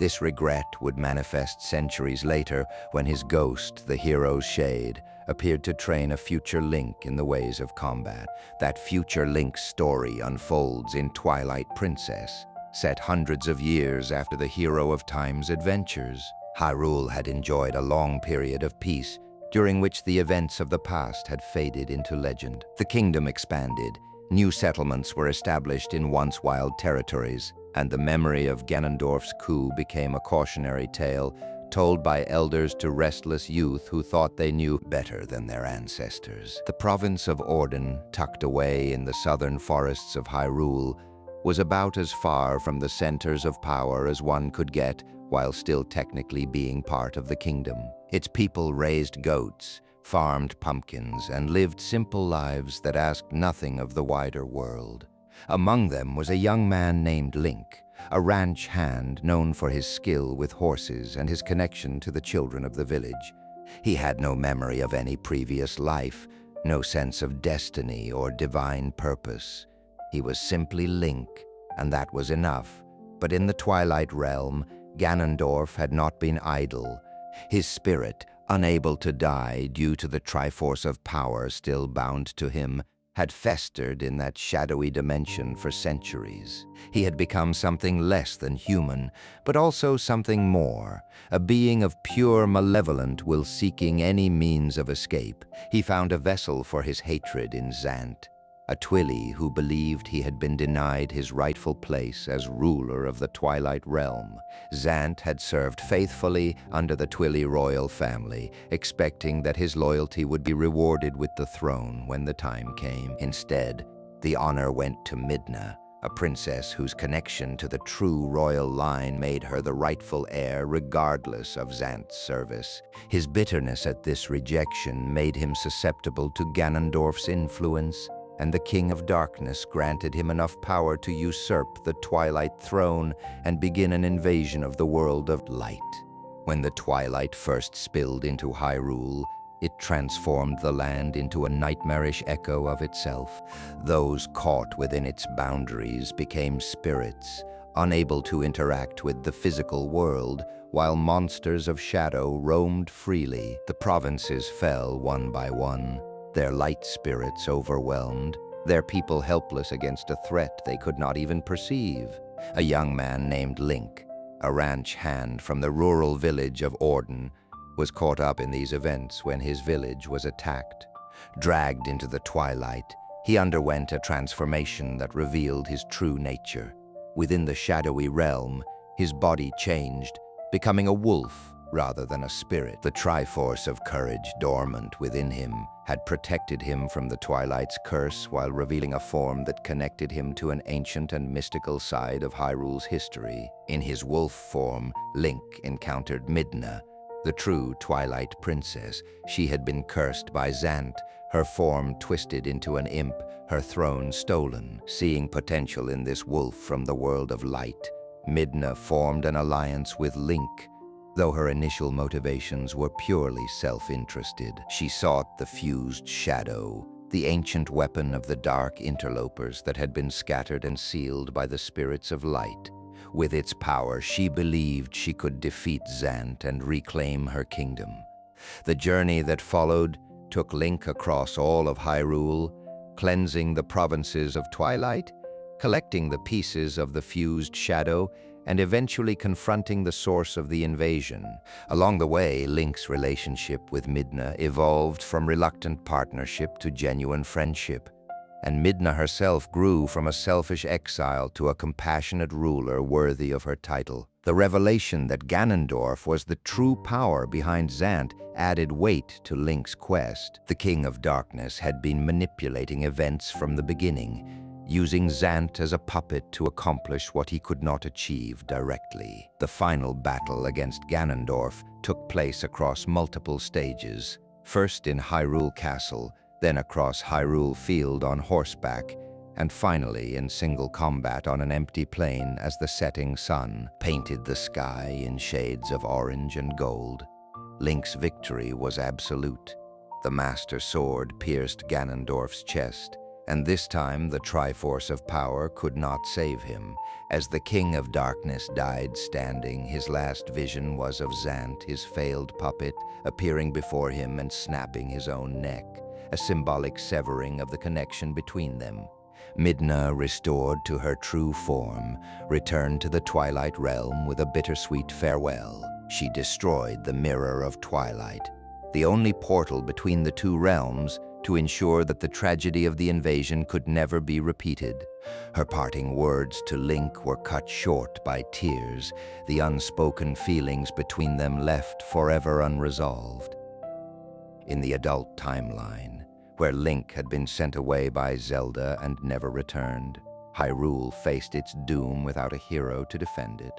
A: This regret would manifest centuries later when his ghost, the hero's shade, appeared to train a future Link in the ways of combat. That future Link's story unfolds in Twilight Princess, set hundreds of years after the hero of Time's adventures. Hyrule had enjoyed a long period of peace, during which the events of the past had faded into legend. The kingdom expanded, new settlements were established in once wild territories, and the memory of Ganondorf's coup became a cautionary tale told by elders to restless youth who thought they knew better than their ancestors. The province of Orden, tucked away in the southern forests of Hyrule, was about as far from the centers of power as one could get while still technically being part of the kingdom. Its people raised goats, farmed pumpkins, and lived simple lives that asked nothing of the wider world. Among them was a young man named Link, a ranch hand known for his skill with horses and his connection to the children of the village. He had no memory of any previous life, no sense of destiny or divine purpose. He was simply Link, and that was enough. But in the Twilight Realm, Ganondorf had not been idle. His spirit, unable to die due to the Triforce of Power still bound to him, had festered in that shadowy dimension for centuries. He had become something less than human, but also something more, a being of pure malevolent will seeking any means of escape. He found a vessel for his hatred in Zant, a Twili who believed he had been denied his rightful place as ruler of the Twilight Realm. Zant had served faithfully under the Twili royal family, expecting that his loyalty would be rewarded with the throne when the time came. Instead, the honor went to Midna, a princess whose connection to the true royal line made her the rightful heir regardless of Zant's service. His bitterness at this rejection made him susceptible to Ganondorf's influence, and the King of Darkness granted him enough power to usurp the Twilight Throne and begin an invasion of the world of light. When the twilight first spilled into Hyrule, it transformed the land into a nightmarish echo of itself. Those caught within its boundaries became spirits, unable to interact with the physical world, while monsters of shadow roamed freely. The provinces fell one by one, their light spirits overwhelmed, their people helpless against a threat they could not even perceive. A young man named Link, a ranch hand from the rural village of Orden, was caught up in these events when his village was attacked. Dragged into the twilight, he underwent a transformation that revealed his true nature. Within the shadowy realm, his body changed, becoming a wolf rather than a spirit. The Triforce of courage dormant within him had protected him from the Twilight's curse while revealing a form that connected him to an ancient and mystical side of Hyrule's history. In his wolf form, Link encountered Midna, the true Twilight Princess. She had been cursed by Zant, her form twisted into an imp, her throne stolen. Seeing potential in this wolf from the world of light, Midna formed an alliance with Link. Though her initial motivations were purely self-interested, she sought the fused shadow, the ancient weapon of the dark interlopers that had been scattered and sealed by the spirits of light. With its power, she believed she could defeat Zant and reclaim her kingdom. The journey that followed took Link across all of Hyrule, cleansing the provinces of Twilight, collecting the pieces of the fused shadow, and eventually confronting the source of the invasion. Along the way, Link's relationship with Midna evolved from reluctant partnership to genuine friendship, and Midna herself grew from a selfish exile to a compassionate ruler worthy of her title. The revelation that Ganondorf was the true power behind Zant added weight to Link's quest. The King of Darkness had been manipulating events from the beginning, using Zant as a puppet to accomplish what he could not achieve directly. The final battle against Ganondorf took place across multiple stages, first in Hyrule Castle, then across Hyrule Field on horseback, and finally in single combat on an empty plain as the setting sun painted the sky in shades of orange and gold. Link's victory was absolute. The Master Sword pierced Ganondorf's chest, And this time the Triforce of Power could not save him. As the King of Darkness died standing, his last vision was of Zant, his failed puppet, appearing before him and snapping his own neck, a symbolic severing of the connection between them. Midna, restored to her true form, returned to the Twilight Realm with a bittersweet farewell. She destroyed the Mirror of Twilight, the only portal between the two realms, to ensure that the tragedy of the invasion could never be repeated. Her parting words to Link were cut short by tears, the unspoken feelings between them left forever unresolved. In the adult timeline, where Link had been sent away by Zelda and never returned, Hyrule faced its doom without a hero to defend it.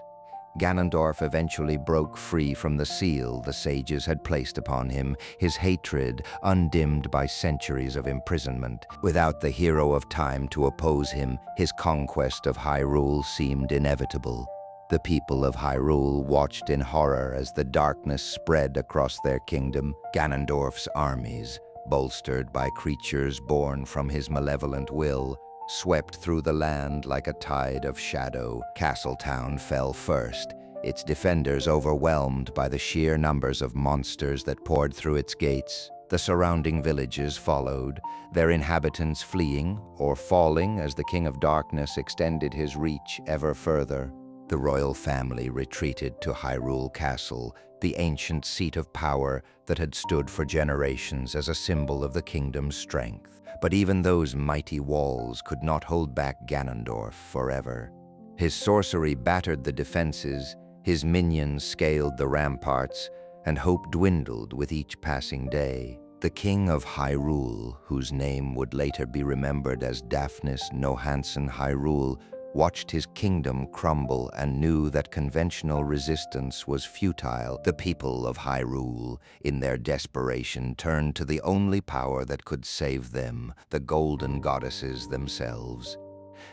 A: Ganondorf eventually broke free from the seal the sages had placed upon him, his hatred undimmed by centuries of imprisonment. Without the hero of time to oppose him, his conquest of Hyrule seemed inevitable. The people of Hyrule watched in horror as the darkness spread across their kingdom. Ganondorf's armies, bolstered by creatures born from his malevolent will, swept through the land like a tide of shadow. Castletown fell first, its defenders overwhelmed by the sheer numbers of monsters that poured through its gates. The surrounding villages followed, their inhabitants fleeing or falling as the King of Darkness extended his reach ever further. The royal family retreated to Hyrule Castle, the ancient seat of power that had stood for generations as a symbol of the kingdom's strength. But even those mighty walls could not hold back Ganondorf forever. His sorcery battered the defenses, his minions scaled the ramparts, and hope dwindled with each passing day. The King of Hyrule, whose name would later be remembered as Daphnis Nohansen Hyrule, watched his kingdom crumble and knew that conventional resistance was futile. The people of Hyrule, in their desperation, turned to the only power that could save them, the golden goddesses themselves.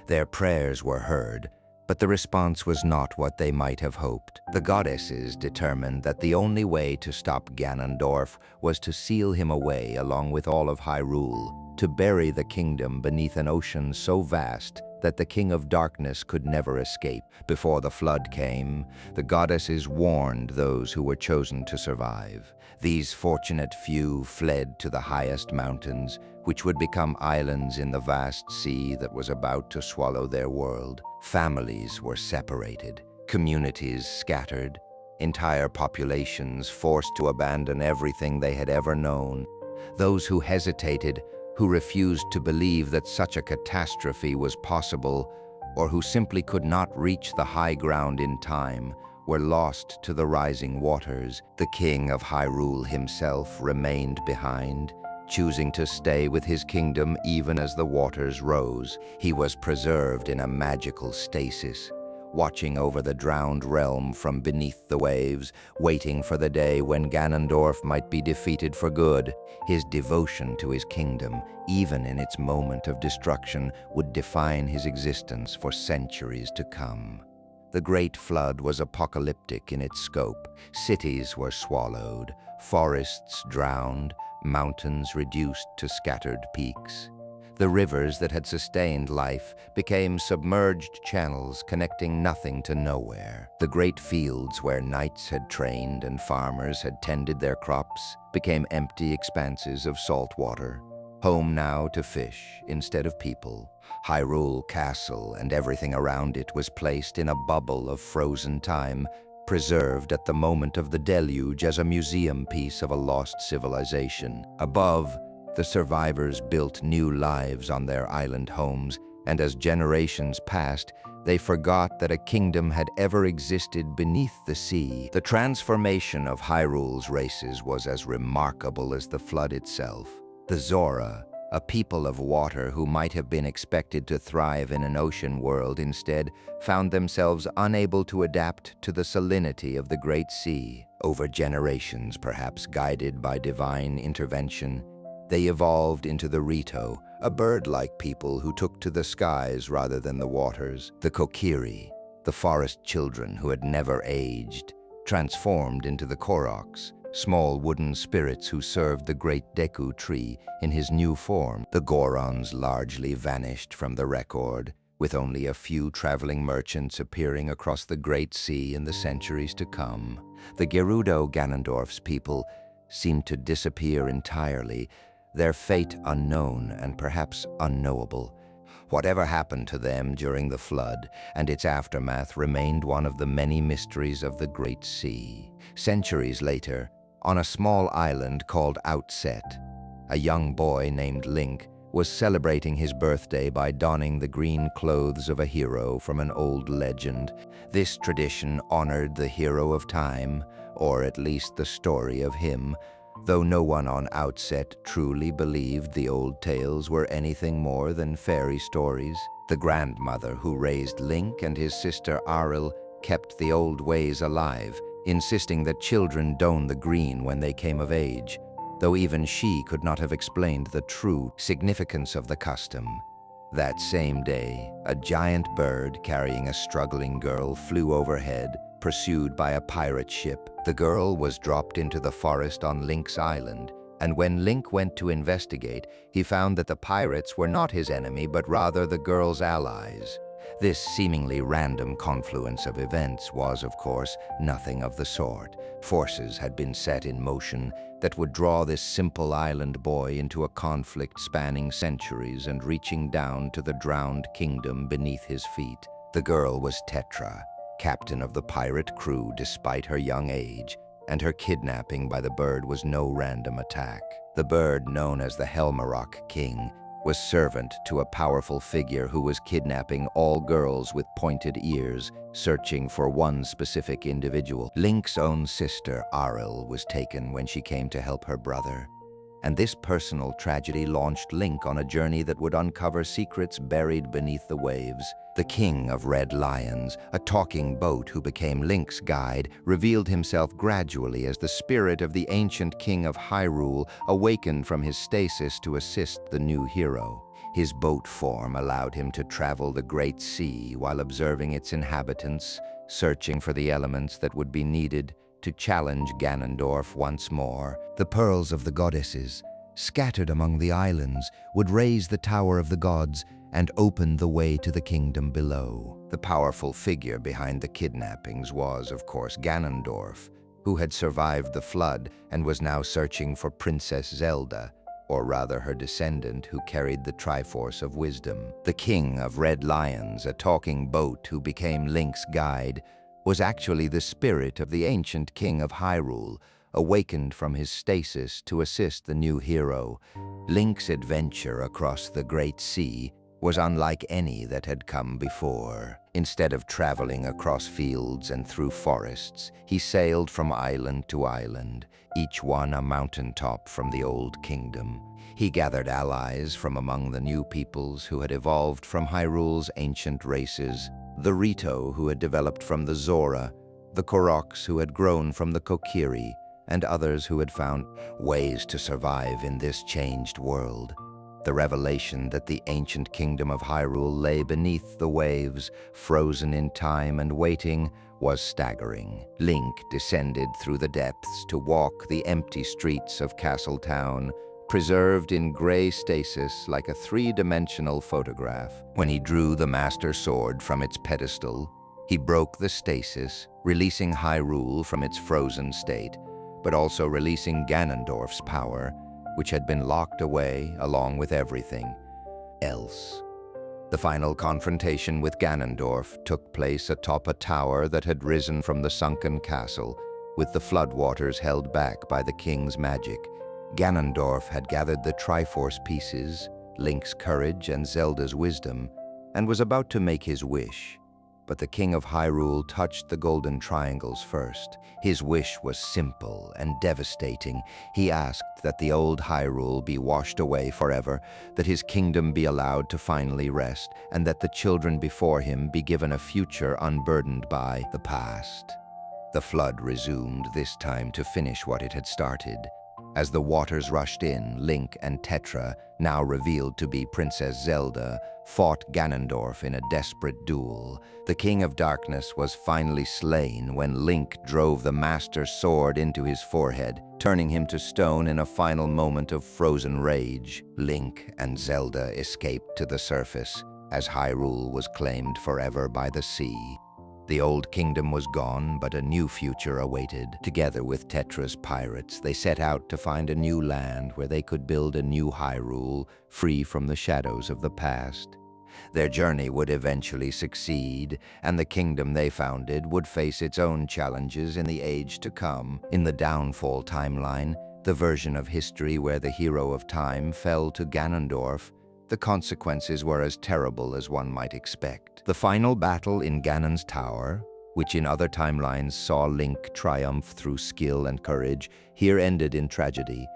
A: Their prayers were heard, but the response was not what they might have hoped. The goddesses determined that the only way to stop Ganondorf was to seal him away along with all of Hyrule, to bury the kingdom beneath an ocean so vast that the King of Darkness could never escape. Before the flood came, the goddesses warned those who were chosen to survive. These fortunate few fled to the highest mountains, which would become islands in the vast sea that was about to swallow their world. Families were separated, communities scattered, entire populations forced to abandon everything they had ever known. Those who hesitated, who refused to believe that such a catastrophe was possible, or who simply could not reach the high ground in time, were lost to the rising waters. The King of Hyrule himself remained behind, choosing to stay with his kingdom even as the waters rose. He was preserved in a magical stasis, watching over the drowned realm from beneath the waves, waiting for the day when Ganondorf might be defeated for good. His devotion to his kingdom, even in its moment of destruction, would define his existence for centuries to come. The Great Flood was apocalyptic in its scope. Cities were swallowed, forests drowned, mountains reduced to scattered peaks. The rivers that had sustained life became submerged channels connecting nothing to nowhere. The great fields where knights had trained and farmers had tended their crops became empty expanses of salt water, home now to fish instead of people. Hyrule Castle and everything around it was placed in a bubble of frozen time, preserved at the moment of the deluge as a museum piece of a lost civilization. Above, the survivors built new lives on their island homes, and as generations passed, they forgot that a kingdom had ever existed beneath the sea. The transformation of Hyrule's races was as remarkable as the flood itself. The Zora, a people of water who might have been expected to thrive in an ocean world, instead found themselves unable to adapt to the salinity of the Great Sea. Over generations, perhaps guided by divine intervention, they evolved into the Rito, a bird-like people who took to the skies rather than the waters. The Kokiri, the forest children who had never aged, transformed into the Koroks, small wooden spirits who served the great Deku tree in his new form. The Gorons largely vanished from the record, with only a few traveling merchants appearing across the Great Sea in the centuries to come. The Gerudo Ganondorf's people seemed to disappear entirely, their fate unknown and perhaps unknowable. Whatever happened to them during the flood and its aftermath remained one of the many mysteries of the Great Sea. Centuries later, on a small island called Outset, a young boy named Link was celebrating his birthday by donning the green clothes of a hero from an old legend. This tradition honored the hero of time, or at least the story of him, though no one on Outset truly believed the old tales were anything more than fairy stories. The grandmother who raised Link and his sister Aril kept the old ways alive, insisting that children don the green when they came of age, though even she could not have explained the true significance of the custom. That same day, a giant bird carrying a struggling girl flew overhead, pursued by a pirate ship. The girl was dropped into the forest on Link's island, and when Link went to investigate, he found that the pirates were not his enemy, but rather the girl's allies. This seemingly random confluence of events was, of course, nothing of the sort. Forces had been set in motion that would draw this simple island boy into a conflict spanning centuries and reaching down to the drowned kingdom beneath his feet. The girl was Tetra, captain of the pirate crew despite her young age, and her kidnapping by the bird was no random attack. The bird, known as the Helmarok King, was servant to a powerful figure who was kidnapping all girls with pointed ears, searching for one specific individual. Link's own sister, Aril, was taken when she came to help her brother. And this personal tragedy launched Link on a journey that would uncover secrets buried beneath the waves. The King of Red Lions, a talking boat who became Link's guide, revealed himself gradually as the spirit of the ancient King of Hyrule, awakened from his stasis to assist the new hero. His boat form allowed him to travel the Great Sea while observing its inhabitants, searching for the elements that would be needed to challenge Ganondorf once more. The pearls of the goddesses, scattered among the islands, would raise the Tower of the Gods and open the way to the kingdom below. The powerful figure behind the kidnappings was, of course, Ganondorf, who had survived the flood and was now searching for Princess Zelda, or rather her descendant who carried the Triforce of Wisdom. The King of Red Lions, a talking boat who became Link's guide, was actually the spirit of the ancient King of Hyrule, awakened from his stasis to assist the new hero. Link's adventure across the Great Sea was unlike any that had come before. Instead of traveling across fields and through forests, he sailed from island to island, each one a mountaintop from the old kingdom. He gathered allies from among the new peoples who had evolved from Hyrule's ancient races, the Rito who had developed from the Zora, the Koroks who had grown from the Kokiri, and others who had found ways to survive in this changed world. The revelation that the ancient kingdom of Hyrule lay beneath the waves, frozen in time and waiting, was staggering. Link descended through the depths to walk the empty streets of Castle Town, preserved in gray stasis like a three-dimensional photograph. When he drew the Master Sword from its pedestal, he broke the stasis, releasing Hyrule from its frozen state, but also releasing Ganondorf's power, which had been locked away along with everything else. The final confrontation with Ganondorf took place atop a tower that had risen from the sunken castle, with the floodwaters held back by the king's magic. Ganondorf had gathered the Triforce pieces, Link's courage and Zelda's wisdom, and was about to make his wish. But the King of Hyrule touched the golden triangles first. His wish was simple and devastating. He asked that the old Hyrule be washed away forever, that his kingdom be allowed to finally rest, and that the children before him be given a future unburdened by the past. The flood resumed, this time to finish what it had started. As the waters rushed in, Link and Tetra, now revealed to be Princess Zelda, fought Ganondorf in a desperate duel. The King of Darkness was finally slain when Link drove the Master Sword into his forehead, turning him to stone in a final moment of frozen rage. Link and Zelda escaped to the surface, as Hyrule was claimed forever by the sea. The old kingdom was gone, but a new future awaited. Together with Tetra's pirates, they set out to find a new land where they could build a new Hyrule, free from the shadows of the past. Their journey would eventually succeed, and the kingdom they founded would face its own challenges in the age to come. In the Downfall timeline, the version of history where the hero of time fell to Ganondorf, the consequences were as terrible as one might expect. The final battle in Ganon's Tower, which in other timelines saw Link triumph through skill and courage, here ended in tragedy.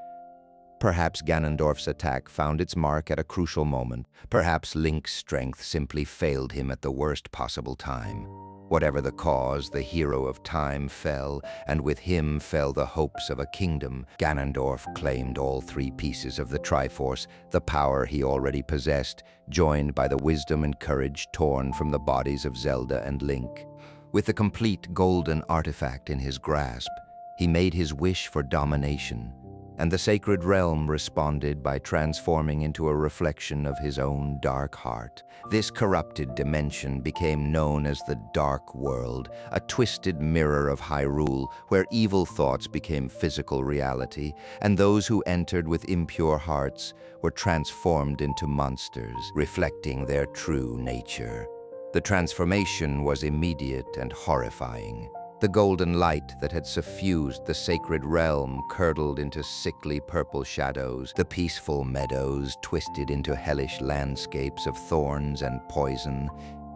A: Perhaps Ganondorf's attack found its mark at a crucial moment. Perhaps Link's strength simply failed him at the worst possible time. Whatever the cause, the hero of time fell, and with him fell the hopes of a kingdom. Ganondorf claimed all three pieces of the Triforce, the power he already possessed, joined by the wisdom and courage torn from the bodies of Zelda and Link. With the complete golden artifact in his grasp, he made his wish for domination, and the sacred realm responded by transforming into a reflection of his own dark heart. This corrupted dimension became known as the Dark World, a twisted mirror of Hyrule where evil thoughts became physical reality, and those who entered with impure hearts were transformed into monsters, reflecting their true nature. The transformation was immediate and horrifying. The golden light that had suffused the sacred realm curdled into sickly purple shadows. The peaceful meadows twisted into hellish landscapes of thorns and poison.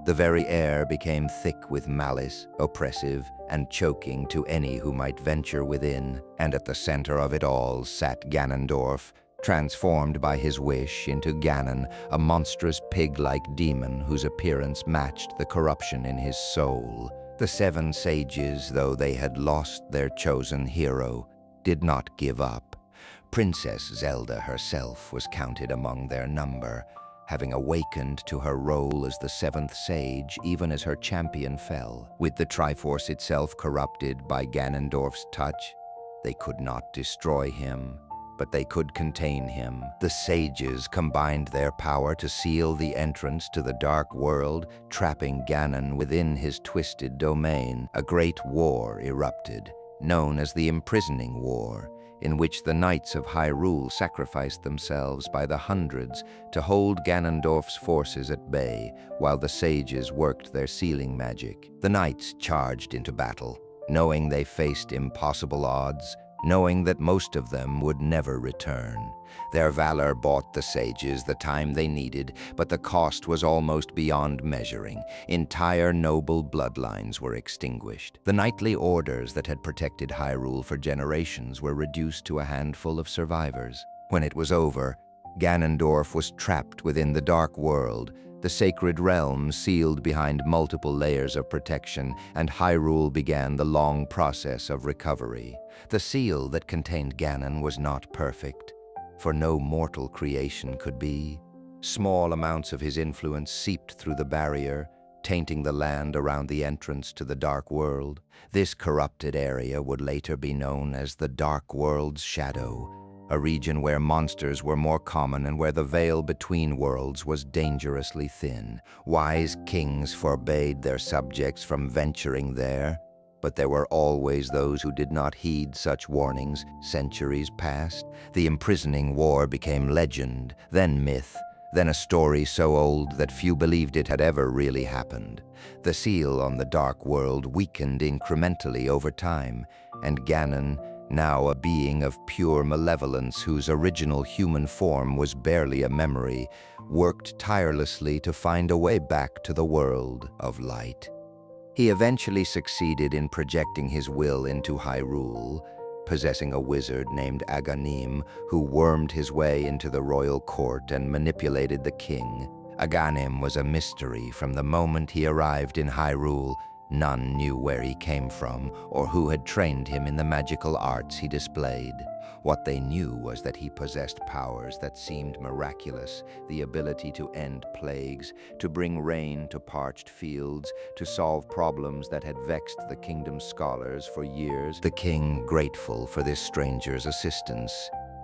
A: The very air became thick with malice, oppressive and choking to any who might venture within. And at the center of it all sat Ganondorf, transformed by his wish into Ganon, a monstrous pig-like demon whose appearance matched the corruption in his soul. The seven sages, though they had lost their chosen hero, did not give up. Princess Zelda herself was counted among their number, having awakened to her role as the seventh sage even as her champion fell. With the Triforce itself corrupted by Ganondorf's touch, they could not destroy him, but they could contain him. The sages combined their power to seal the entrance to the Dark World, trapping Ganon within his twisted domain. A great war erupted, known as the Imprisoning War, in which the knights of Hyrule sacrificed themselves by the hundreds to hold Ganondorf's forces at bay, while the sages worked their sealing magic. The knights charged into battle, knowing they faced impossible odds, knowing that most of them would never return. Their valor bought the sages the time they needed, but the cost was almost beyond measuring. Entire noble bloodlines were extinguished. The knightly orders that had protected Hyrule for generations were reduced to a handful of survivors. When it was over, Ganondorf was trapped within the Dark World, the sacred realm sealed behind multiple layers of protection, and Hyrule began the long process of recovery. The seal that contained Ganon was not perfect, for no mortal creation could be. Small amounts of his influence seeped through the barrier, tainting the land around the entrance to the Dark World. This corrupted area would later be known as the Dark World's Shadow, a region where monsters were more common and where the veil between worlds was dangerously thin. Wise kings forbade their subjects from venturing there, but there were always those who did not heed such warnings. Centuries passed. The Imprisoning War became legend, then myth, then a story so old that few believed it had ever really happened. The seal on the Dark World weakened incrementally over time, and Ganon, now a being of pure malevolence whose original human form was barely a memory, worked tirelessly to find a way back to the world of light. He eventually succeeded in projecting his will into Hyrule, possessing a wizard named Aghanim who wormed his way into the royal court and manipulated the king. Aghanim was a mystery from the moment he arrived in Hyrule, None knew where he came from or who had trained him in the magical arts he displayed. What they knew was that he possessed powers that seemed miraculous, the ability to end plagues, to bring rain to parched fields, to solve problems that had vexed the kingdom's scholars for years. The king, grateful for this stranger's assistance,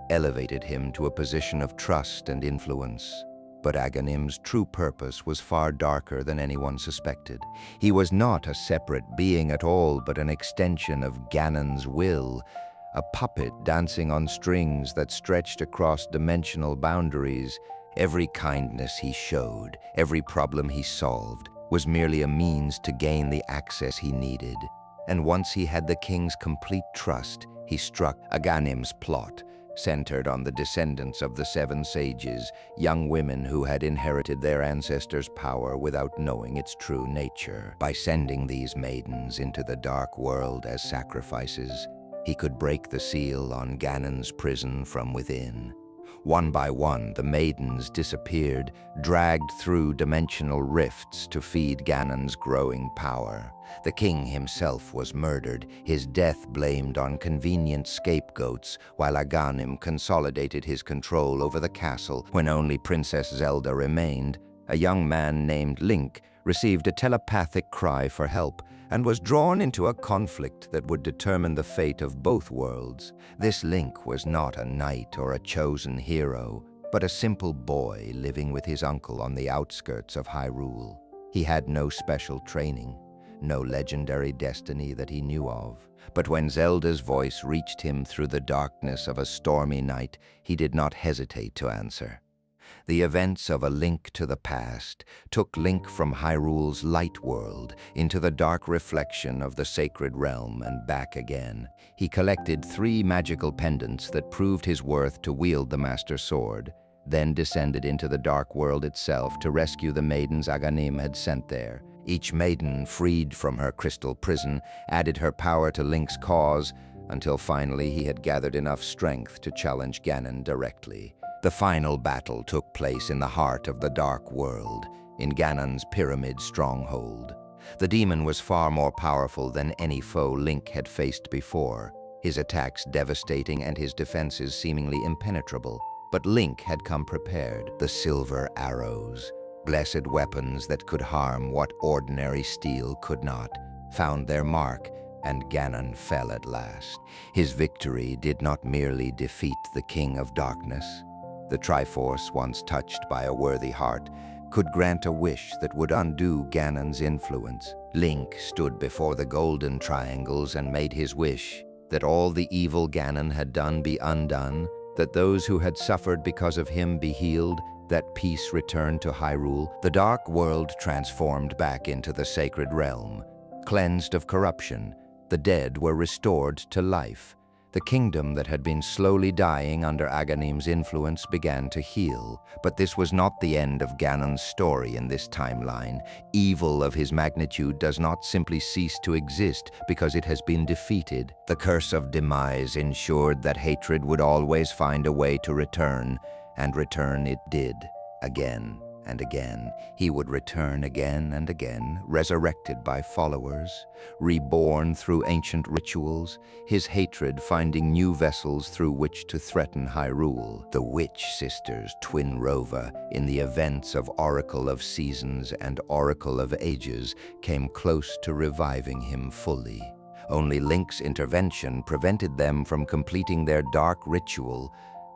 A: elevated him to a position of trust and influence. But Aghanim's true purpose was far darker than anyone suspected. He was not a separate being at all, but an extension of Ganon's will, a puppet dancing on strings that stretched across dimensional boundaries. Every kindness he showed, every problem he solved, was merely a means to gain the access he needed. And once he had the king's complete trust, he struck. Aghanim's plot centered on the descendants of the Seven Sages, young women who had inherited their ancestors' power without knowing its true nature. By sending these maidens into the dark world as sacrifices, he could break the seal on Ganon's prison from within. One by one, the maidens disappeared, dragged through dimensional rifts to feed Ganon's growing power. The king himself was murdered, his death blamed on convenient scapegoats, while Aghanim consolidated his control over the castle. When only Princess Zelda remained, a young man named Link received a telepathic cry for help and was drawn into a conflict that would determine the fate of both worlds. This Link was not a knight or a chosen hero, but a simple boy living with his uncle on the outskirts of Hyrule. He had no special training, no legendary destiny that he knew of. But when Zelda's voice reached him through the darkness of a stormy night, he did not hesitate to answer. The events of A Link to the Past took Link from Hyrule's light world into the dark reflection of the sacred realm and back again. He collected 3 magical pendants that proved his worth to wield the Master Sword, then descended into the dark world itself to rescue the maidens Aghanim had sent there. Each maiden, freed from her crystal prison, added her power to Link's cause, until finally he had gathered enough strength to challenge Ganon directly. The final battle took place in the heart of the Dark World, in Ganon's pyramid stronghold. The demon was far more powerful than any foe Link had faced before, his attacks devastating and his defenses seemingly impenetrable. But Link had come prepared. The silver arrows, blessed weapons that could harm what ordinary steel could not, found their mark, and Ganon fell at last. His victory did not merely defeat the King of Darkness. The Triforce, once touched by a worthy heart, could grant a wish that would undo Ganon's influence. Link stood before the golden triangles and made his wish, that all the evil Ganon had done be undone, that those who had suffered because of him be healed, that peace return to Hyrule. The dark world transformed back into the sacred realm, cleansed of corruption. The dead were restored to life. The kingdom that had been slowly dying under Aghanim's influence began to heal. But this was not the end of Ganon's story in this timeline. Evil of his magnitude does not simply cease to exist because it has been defeated. The curse of demise ensured that hatred would always find a way to return, and return it did, again and again. He would return again and again, resurrected by followers, reborn through ancient rituals, his hatred finding new vessels through which to threaten Hyrule. The Witch Sisters Twinrova, in the events of Oracle of Seasons and Oracle of Ages, came close to reviving him fully. Only Link's intervention prevented them from completing their dark ritual,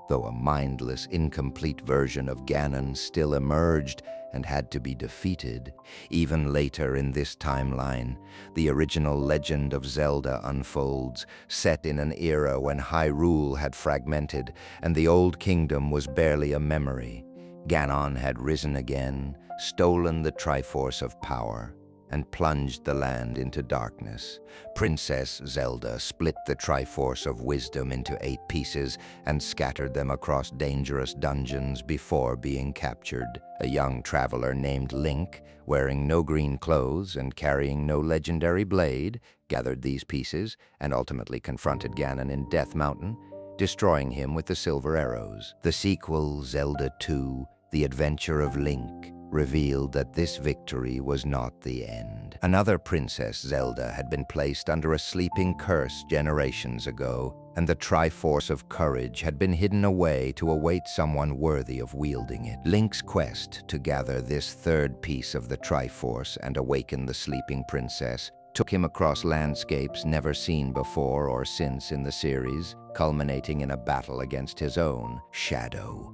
A: though a mindless, incomplete version of Ganon still emerged and had to be defeated. Even later in this timeline, the original legend of Zelda unfolds, set in an era when Hyrule had fragmented and the old kingdom was barely a memory. Ganon had risen again, stolen the Triforce of power, and plunged the land into darkness. Princess Zelda split the Triforce of Wisdom into 8 pieces and scattered them across dangerous dungeons before being captured. A young traveler named Link, wearing no green clothes and carrying no legendary blade, gathered these pieces and ultimately confronted Ganon in Death Mountain, destroying him with the silver arrows. The sequel, Zelda 2, The Adventure of Link, revealed that this victory was not the end. Another princess, Zelda, had been placed under a sleeping curse generations ago, and the Triforce of Courage had been hidden away to await someone worthy of wielding it. Link's quest to gather this third piece of the Triforce and awaken the sleeping princess took him across landscapes never seen before or since in the series, culminating in a battle against his own shadow.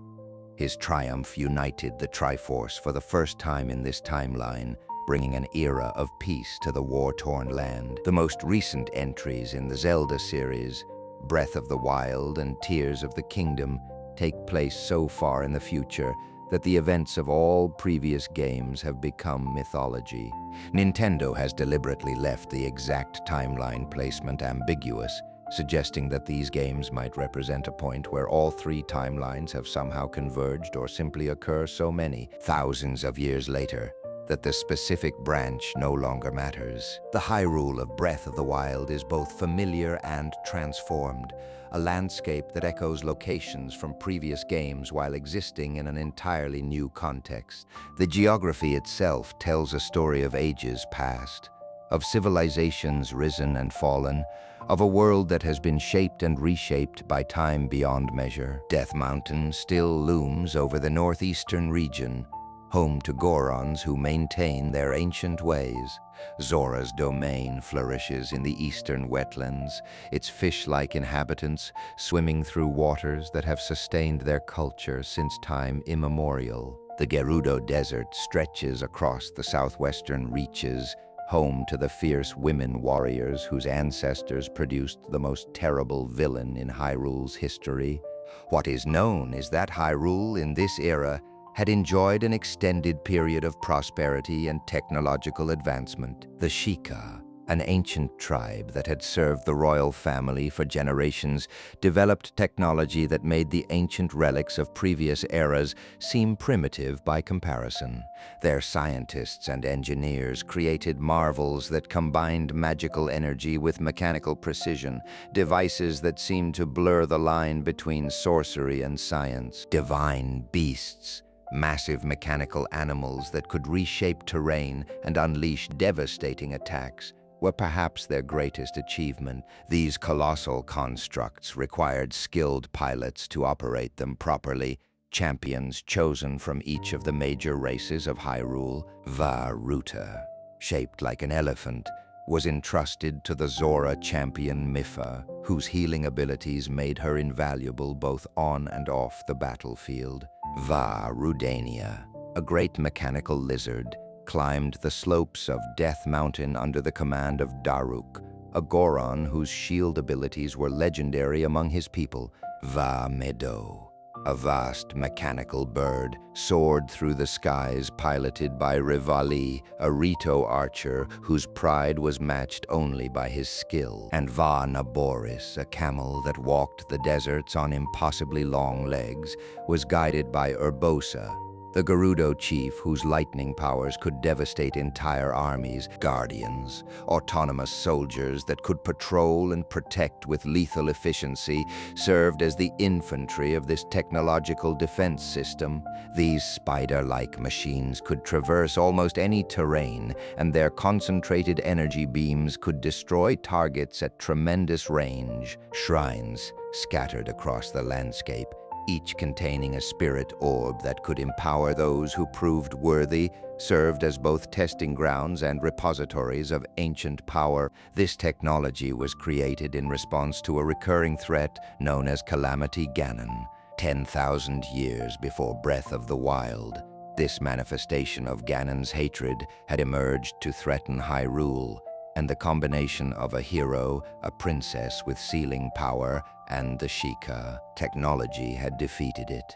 A: His triumph united the Triforce for the first time in this timeline, bringing an era of peace to the war-torn land. The most recent entries in the Zelda series, Breath of the Wild and Tears of the Kingdom, take place so far in the future that the events of all previous games have become mythology. Nintendo has deliberately left the exact timeline placement ambiguous, suggesting that these games might represent a point where all three timelines have somehow converged or simply occur so many thousands of years later that the specific branch no longer matters. The Hyrule of Breath of the Wild is both familiar and transformed, a landscape that echoes locations from previous games while existing in an entirely new context. The geography itself tells a story of ages past, of civilizations risen and fallen, of a world that has been shaped and reshaped by time beyond measure. Death Mountain still looms over the northeastern region, home to Gorons who maintain their ancient ways. Zora's domain flourishes in the eastern wetlands, its fish-like inhabitants swimming through waters that have sustained their culture since time immemorial. The Gerudo Desert stretches across the southwestern reaches, home to the fierce women warriors whose ancestors produced the most terrible villain in Hyrule's history. What is known is that Hyrule in this era had enjoyed an extended period of prosperity and technological advancement. The Sheikah, an ancient tribe that had served the royal family for generations, developed technology that made the ancient relics of previous eras seem primitive by comparison. Their scientists and engineers created marvels that combined magical energy with mechanical precision, devices that seemed to blur the line between sorcery and science. Divine beasts, massive mechanical animals that could reshape terrain and unleash devastating attacks, were perhaps their greatest achievement. These colossal constructs required skilled pilots to operate them properly, champions chosen from each of the major races of Hyrule. Vah-Ruta, shaped like an elephant, was entrusted to the Zora champion Mipha, whose healing abilities made her invaluable both on and off the battlefield. Vah-Rudania, a great mechanical lizard, climbed the slopes of Death Mountain under the command of Daruk, a Goron whose shield abilities were legendary among his people. Vah-Medoh, a vast mechanical bird, soared through the skies piloted by Rivali, a Rito archer whose pride was matched only by his skill. And Vah-Naboris, a camel that walked the deserts on impossibly long legs, was guided by Urbosa, the Gerudo chief whose lightning powers could devastate entire armies. Guardians, autonomous soldiers that could patrol and protect with lethal efficiency, served as the infantry of this technological defense system. These spider-like machines could traverse almost any terrain, and their concentrated energy beams could destroy targets at tremendous range. Shrines scattered across the landscape, each containing a spirit orb that could empower those who proved worthy, served as both testing grounds and repositories of ancient power. This technology was created in response to a recurring threat known as Calamity Ganon, 10,000 years before Breath of the Wild. This manifestation of Ganon's hatred had emerged to threaten Hyrule, and the combination of a hero, a princess with sealing power, and the Sheikah technology had defeated it.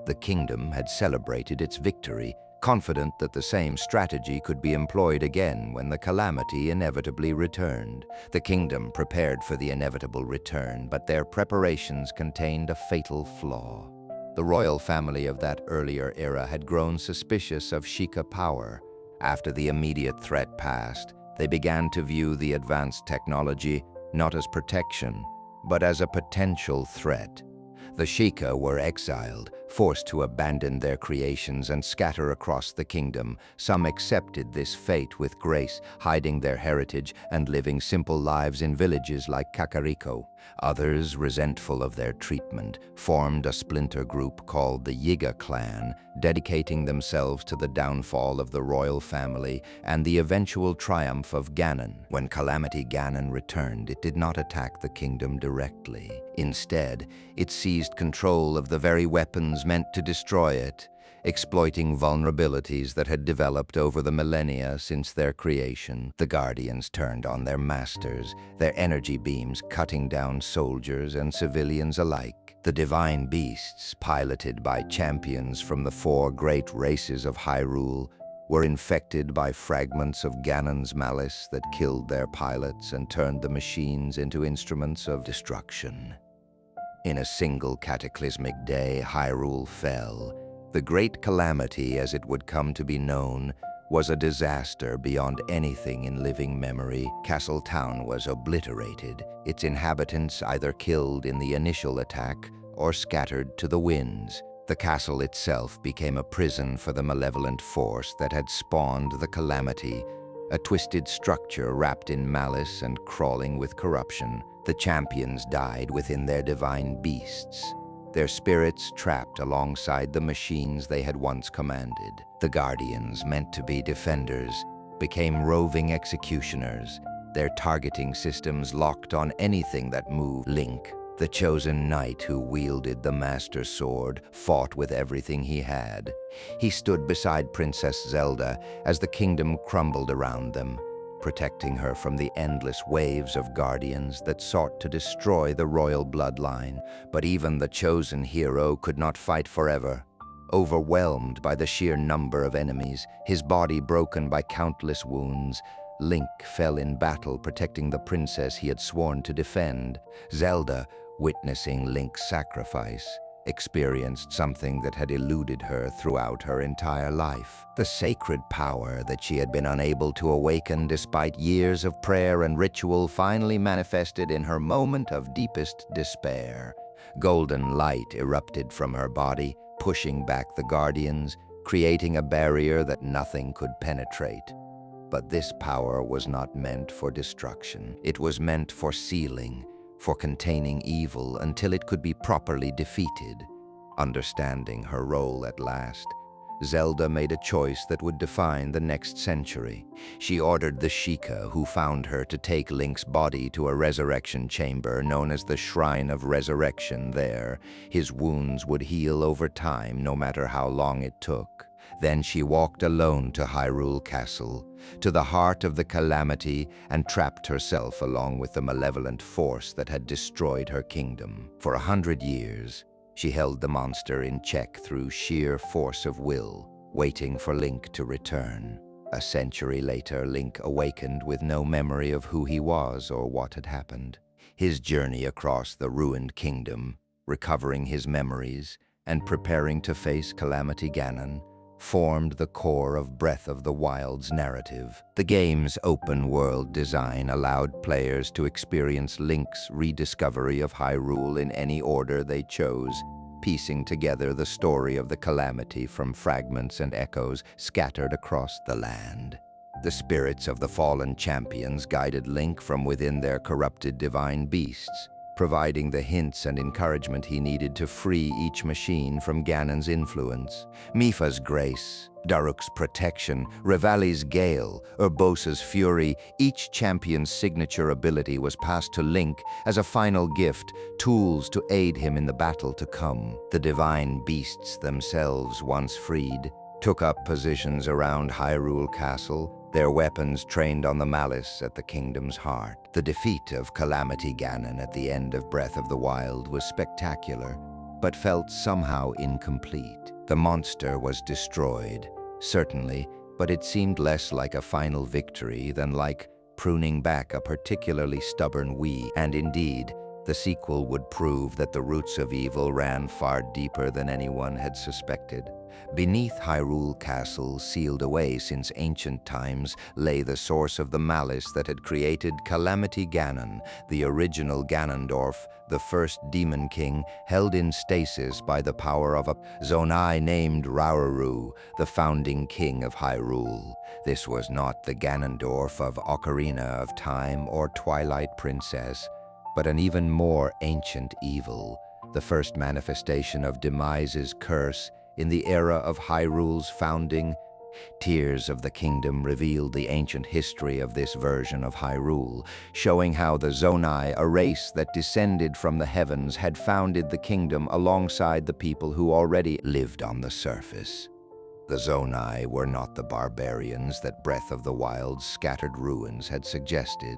A: The kingdom had celebrated its victory, confident that the same strategy could be employed again when the calamity inevitably returned. The kingdom prepared for the inevitable return, but their preparations contained a fatal flaw. The royal family of that earlier era had grown suspicious of Sheikah power. After the immediate threat passed, they began to view the advanced technology not as protection, but as a potential threat. The Sheikah were exiled, forced to abandon their creations and scatter across the kingdom. Some accepted this fate with grace, hiding their heritage and living simple lives in villages like Kakariko. Others, resentful of their treatment, formed a splinter group called the Yiga clan, dedicating themselves to the downfall of the royal family and the eventual triumph of Ganon. When Calamity Ganon returned, it did not attack the kingdom directly. Instead, it seized control of the very weapons meant to destroy it, exploiting vulnerabilities that had developed over the millennia since their creation. The Guardians turned on their masters, their energy beams cutting down soldiers and civilians alike. The divine beasts, piloted by champions from the 4 great races of Hyrule, were infected by fragments of Ganon's malice that killed their pilots and turned the machines into instruments of destruction. In a single cataclysmic day, Hyrule fell. The Great Calamity, as it would come to be known, was a disaster beyond anything in living memory. Castle Town was obliterated, its inhabitants either killed in the initial attack or scattered to the winds. The castle itself became a prison for the malevolent force that had spawned the calamity, a twisted structure wrapped in malice and crawling with corruption. The champions died within their divine beasts, their spirits trapped alongside the machines they had once commanded. The Guardians, meant to be defenders, became roving executioners, their targeting systems locked on anything that moved. Link, the chosen knight who wielded the Master Sword, fought with everything he had. He stood beside Princess Zelda as the kingdom crumbled around them, protecting her from the endless waves of guardians that sought to destroy the royal bloodline. But even the chosen hero could not fight forever. Overwhelmed by the sheer number of enemies, his body broken by countless wounds, Link fell in battle protecting the princess he had sworn to defend. Zelda, witnessing Link's sacrifice, experienced something that had eluded her throughout her entire life. The sacred power that she had been unable to awaken despite years of prayer and ritual finally manifested in her moment of deepest despair. Golden light erupted from her body, pushing back the Guardians, creating a barrier that nothing could penetrate. But this power was not meant for destruction. It was meant for sealing, for containing evil until it could be properly defeated. Understanding her role at last, Zelda made a choice that would define the next century. She ordered the Sheikah who found her to take Link's body to a resurrection chamber known as the Shrine of Resurrection. There, his wounds would heal over time, no matter how long it took. Then she walked alone to Hyrule Castle, to the heart of the calamity, and trapped herself along with the malevolent force that had destroyed her kingdom. For 100 years, she held the monster in check through sheer force of will, waiting for Link to return. A century later, Link awakened with no memory of who he was or what had happened. His journey across the ruined kingdom, recovering his memories, and preparing to face Calamity Ganon, formed the core of Breath of the Wild's narrative. The game's open-world design allowed players to experience Link's rediscovery of Hyrule in any order they chose, piecing together the story of the calamity from fragments and echoes scattered across the land. The spirits of the fallen champions guided Link from within their corrupted divine beasts, providing the hints and encouragement he needed to free each machine from Ganon's influence. Mipha's grace, Daruk's protection, Revali's gale, Urbosa's fury, each champion's signature ability was passed to Link as a final gift, tools to aid him in the battle to come. The divine beasts themselves, once freed, took up positions around Hyrule Castle, their weapons trained on the malice at the kingdom's heart. The defeat of Calamity Ganon at the end of Breath of the Wild was spectacular, but felt somehow incomplete. The monster was destroyed, certainly, but it seemed less like a final victory than like pruning back a particularly stubborn weed. And indeed, The sequel would prove that the roots of evil ran far deeper than anyone had suspected. Beneath Hyrule Castle, sealed away since ancient times, lay the source of the malice that had created Calamity Ganon, the original Ganondorf, the first Demon King, held in stasis by the power of a Zonai named Rauru, the founding king of Hyrule. This was not the Ganondorf of Ocarina of Time or Twilight Princess, but an even more ancient evil, the first manifestation of Demise's curse in the era of Hyrule's founding. Tears of the Kingdom revealed the ancient history of this version of Hyrule, showing how the Zonai, a race that descended from the heavens, had founded the kingdom alongside the people who already lived on the surface. The Zonai were not the barbarians that Breath of the Wild's scattered ruins had suggested.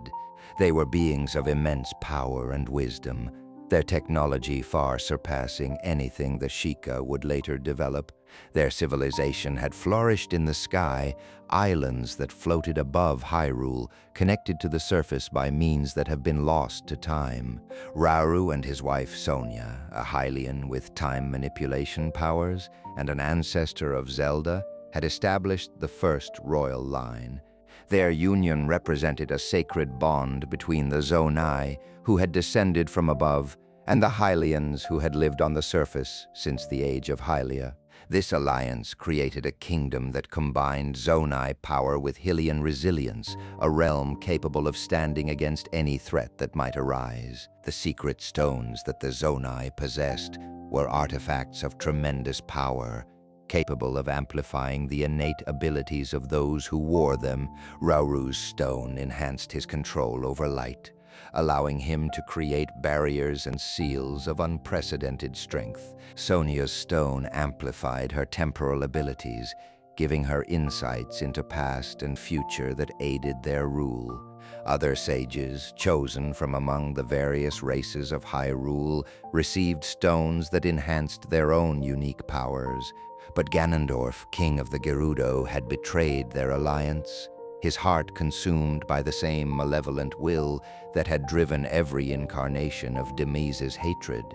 A: They were beings of immense power and wisdom, their technology far surpassing anything the Sheikah would later develop. Their civilization had flourished in the sky, islands that floated above Hyrule, connected to the surface by means that have been lost to time. Rauru and his wife Sonia, a Hylian with time manipulation powers and an ancestor of Zelda, had established the first royal line. Their union represented a sacred bond between the Zonai, who had descended from above, and the Hylians, who had lived on the surface since the age of Hylia. This alliance created a kingdom that combined Zonai power with Hylian resilience, a realm capable of standing against any threat that might arise. The secret stones that the Zonai possessed were artifacts of tremendous power, capable of amplifying the innate abilities of those who wore them. Rauru's stone enhanced his control over light, allowing him to create barriers and seals of unprecedented strength. Sonia's stone amplified her temporal abilities, giving her insights into past and future that aided their rule. Other sages, chosen from among the various races of Hyrule, received stones that enhanced their own unique powers. But Ganondorf, king of the Gerudo, had betrayed their alliance, his heart consumed by the same malevolent will that had driven every incarnation of Demise's hatred.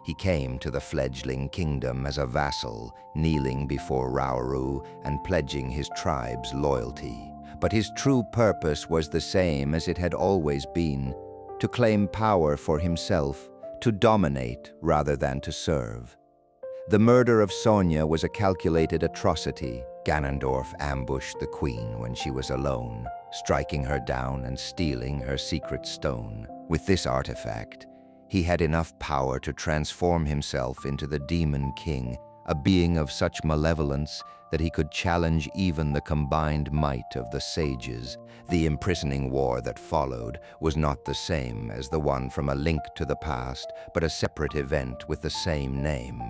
A: He came to the fledgling kingdom as a vassal, kneeling before Rauru and pledging his tribe's loyalty. But his true purpose was the same as it had always been: to claim power for himself, to dominate rather than to serve. The murder of Sonia was a calculated atrocity. Ganondorf ambushed the queen when she was alone, striking her down and stealing her secret stone. With this artifact, he had enough power to transform himself into the Demon King, a being of such malevolence that he could challenge even the combined might of the sages. The imprisoning war that followed was not the same as the one from A Link to the Past, but a separate event with the same name.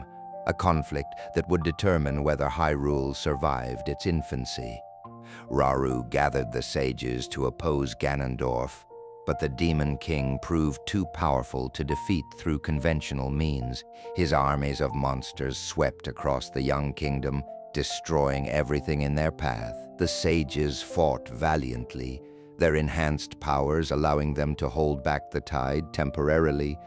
A: A conflict that would determine whether Hyrule survived its infancy. Rauru gathered the sages to oppose Ganondorf, but the Demon King proved too powerful to defeat through conventional means. His armies of monsters swept across the young kingdom, destroying everything in their path. The sages fought valiantly, their enhanced powers allowing them to hold back the tide temporarily,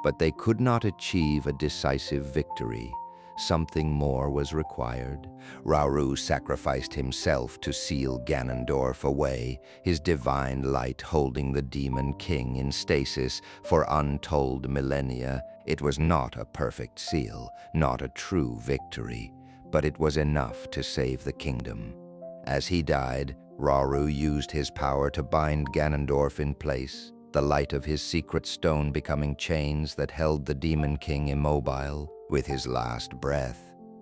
A: but they could not achieve a decisive victory. Something more was required. Rauru sacrificed himself to seal Ganondorf away, his divine light holding the Demon King in stasis for untold millennia. It was not a perfect seal, not a true victory, but it was enough to save the kingdom. As he died, Rauru used his power to bind Ganondorf in place, the light of his secret stone becoming chains that held the Demon King immobile. With his last breath,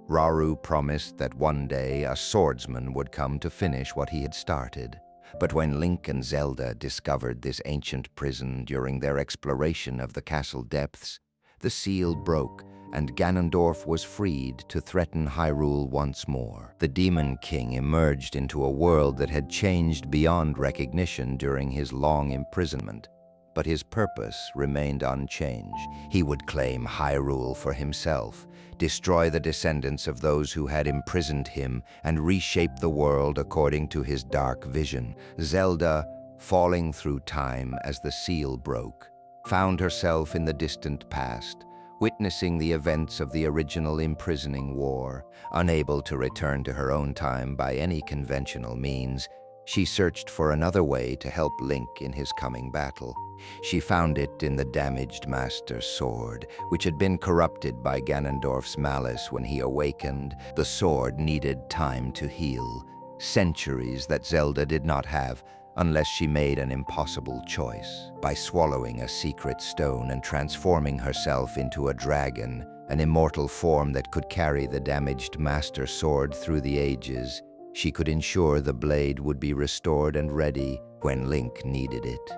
A: Rauru promised that one day a swordsman would come to finish what he had started. But when Link and Zelda discovered this ancient prison during their exploration of the castle depths, the seal broke and Ganondorf was freed to threaten Hyrule once more. The Demon King emerged into a world that had changed beyond recognition during his long imprisonment. But his purpose remained unchanged. He would claim Hyrule for himself, destroy the descendants of those who had imprisoned him, and reshape the world according to his dark vision. Zelda, falling through time as the seal broke, found herself in the distant past, witnessing the events of the original imprisoning war. Unable to return to her own time by any conventional means, she searched for another way to help Link in his coming battle. She found it in the damaged Master Sword, which had been corrupted by Ganondorf's malice when he awakened. The sword needed time to heal, centuries that Zelda did not have unless she made an impossible choice. By swallowing a secret stone and transforming herself into a dragon, an immortal form that could carry the damaged Master Sword through the ages, she could ensure the blade would be restored and ready when Link needed it.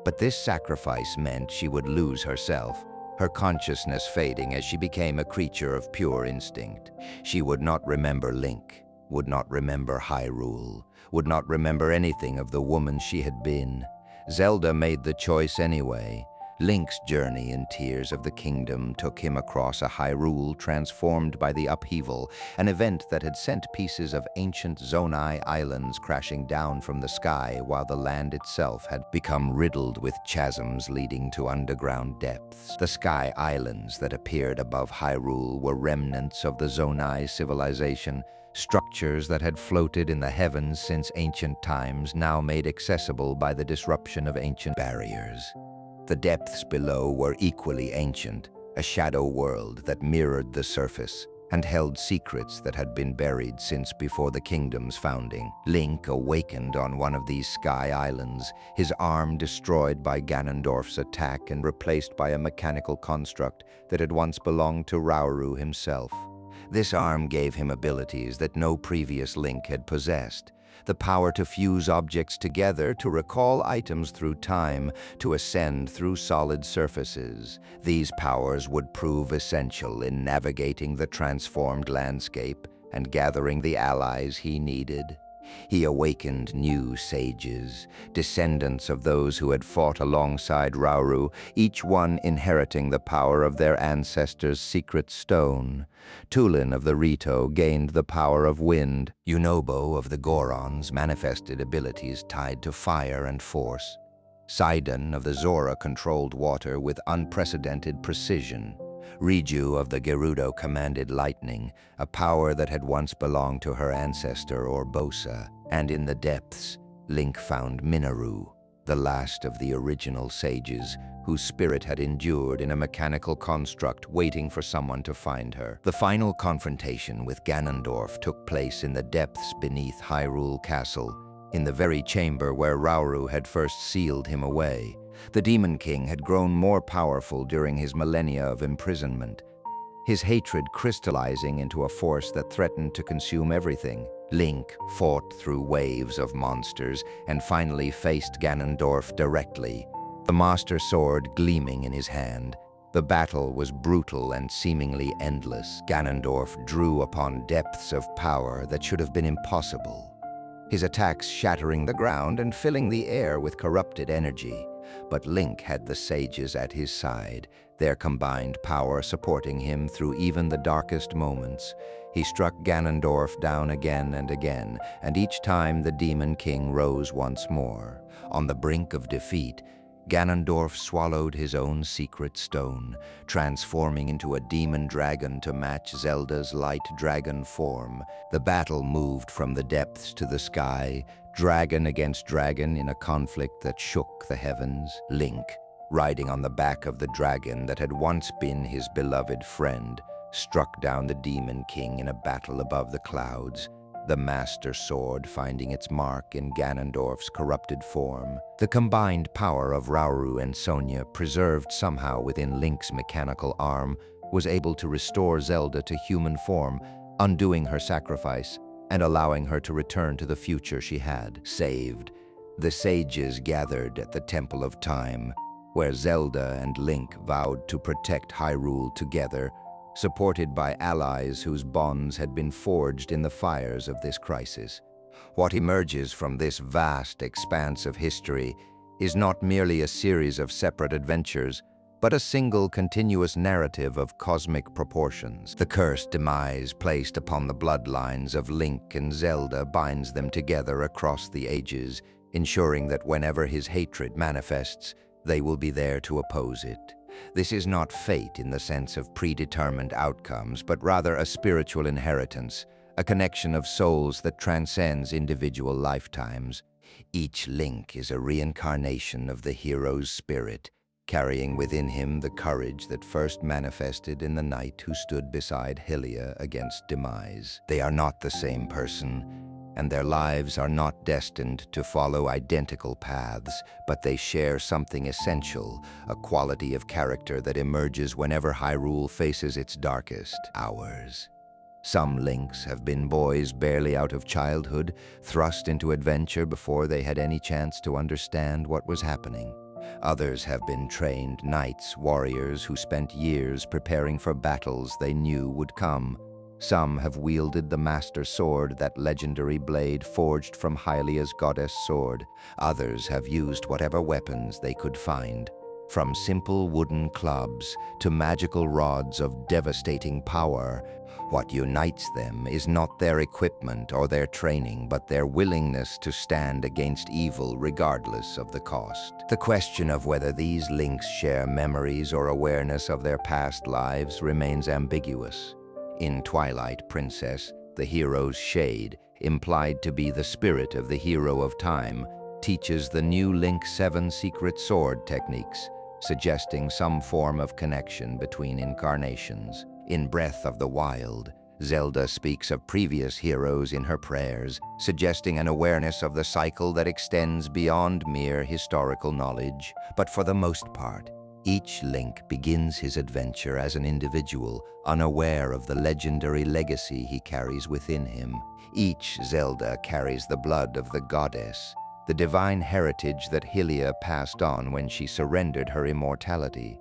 A: But this sacrifice meant she would lose herself, her consciousness fading as she became a creature of pure instinct. She would not remember Link, would not remember Hyrule, would not remember anything of the woman she had been. Zelda made the choice anyway. Link's journey in Tears of the Kingdom took him across a Hyrule transformed by the upheaval, an event that had sent pieces of ancient Zonai islands crashing down from the sky while the land itself had become riddled with chasms leading to underground depths. The Sky Islands that appeared above Hyrule were remnants of the Zonai civilization, structures that had floated in the heavens since ancient times, now made accessible by the disruption of ancient barriers. The depths below were equally ancient, a shadow world that mirrored the surface and held secrets that had been buried since before the kingdom's founding. Link awakened on one of these sky islands, his arm destroyed by Ganondorf's attack and replaced by a mechanical construct that had once belonged to Rauru himself. This arm gave him abilities that no previous Link had possessed. The power to fuse objects together, to recall items through time, to ascend through solid surfaces. These powers would prove essential in navigating the transformed landscape and gathering the allies he needed. He awakened new sages, descendants of those who had fought alongside Rauru, each one inheriting the power of their ancestors' secret stone. Tulin of the Rito gained the power of wind. Yunobo of the Gorons manifested abilities tied to fire and force. Sidon of the Zora controlled water with unprecedented precision. Riju of the Gerudo commanded lightning, a power that had once belonged to her ancestor Urbosa. And in the depths, Link found Minaru, the last of the original sages, whose spirit had endured in a mechanical construct waiting for someone to find her. The final confrontation with Ganondorf took place in the depths beneath Hyrule Castle, in the very chamber where Rauru had first sealed him away. The Demon King had grown more powerful during his millennia of imprisonment, his hatred crystallizing into a force that threatened to consume everything. Link fought through waves of monsters and finally faced Ganondorf directly, the Master Sword gleaming in his hand. The battle was brutal and seemingly endless. Ganondorf drew upon depths of power that should have been impossible, his attacks shattering the ground and filling the air with corrupted energy. But Link had the sages at his side, their combined power supporting him through even the darkest moments. He struck Ganondorf down again and again, and each time the Demon King rose once more. On the brink of defeat, Ganondorf swallowed his own secret stone, transforming into a demon dragon to match Zelda's light dragon form. The battle moved from the depths to the sky, dragon against dragon in a conflict that shook the heavens. Link, riding on the back of the dragon that had once been his beloved friend, struck down the Demon King in a battle above the clouds, the Master Sword finding its mark in Ganondorf's corrupted form. The combined power of Rauru and Sonia, preserved somehow within Link's mechanical arm, was able to restore Zelda to human form, undoing her sacrifice and allowing her to return to the future she had saved. The sages gathered at the Temple of Time, where Zelda and Link vowed to protect Hyrule together, supported by allies whose bonds had been forged in the fires of this crisis. What emerges from this vast expanse of history is not merely a series of separate adventures, but a single continuous narrative of cosmic proportions. The cursed demise placed upon the bloodlines of Link and Zelda binds them together across the ages, ensuring that whenever his hatred manifests, they will be there to oppose it. This is not fate in the sense of predetermined outcomes, but rather a spiritual inheritance, a connection of souls that transcends individual lifetimes. Each link is a reincarnation of the hero's spirit, carrying within him the courage that first manifested in the knight who stood beside Hylia against demise. They are not the same person, and their lives are not destined to follow identical paths, but they share something essential, a quality of character that emerges whenever Hyrule faces its darkest hours. Some links have been boys barely out of childhood, thrust into adventure before they had any chance to understand what was happening. Others have been trained knights, warriors who spent years preparing for battles they knew would come. Some have wielded the Master Sword, that legendary blade forged from Hylia's goddess sword. Others have used whatever weapons they could find, from simple wooden clubs to magical rods of devastating power. What unites them is not their equipment or their training, but their willingness to stand against evil regardless of the cost. The question of whether these links share memories or awareness of their past lives remains ambiguous. In Twilight Princess, the hero's shade, implied to be the spirit of the hero of time, teaches the new Link 7 secret sword techniques, suggesting some form of connection between incarnations. In Breath of the Wild, Zelda speaks of previous heroes in her prayers, suggesting an awareness of the cycle that extends beyond mere historical knowledge. But for the most part, each Link begins his adventure as an individual, unaware of the legendary legacy he carries within him. Each Zelda carries the blood of the goddess, the divine heritage that Hylia passed on when she surrendered her immortality.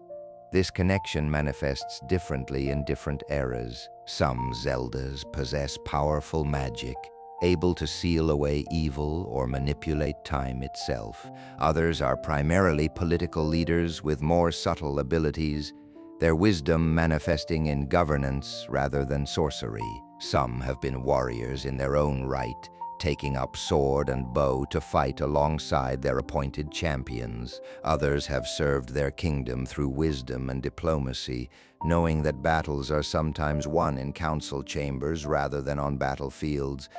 A: This connection manifests differently in different eras. Some Zeldas possess powerful magic, able to seal away evil or manipulate time itself. Others are primarily political leaders with more subtle abilities, their wisdom manifesting in governance rather than sorcery. Some have been warriors in their own right, taking up sword and bow to fight alongside their appointed champions. Others have served their kingdom through wisdom and diplomacy, knowing that battles are sometimes won in council chambers rather than on battlefields.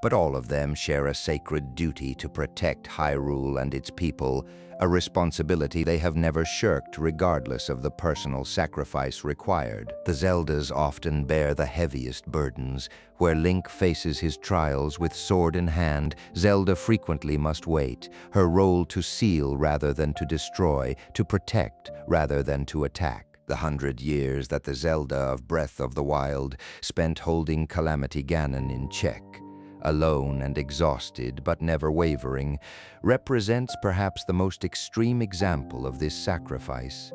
A: But all of them share a sacred duty to protect Hyrule and its people, a responsibility they have never shirked regardless of the personal sacrifice required. The Zeldas often bear the heaviest burdens. Where Link faces his trials with sword in hand, Zelda frequently must wait, her role to seal rather than to destroy, to protect rather than to attack. The 100 years that the Zelda of Breath of the Wild spent holding Calamity Ganon in check, alone and exhausted but never wavering, represents perhaps the most extreme example of this sacrifice.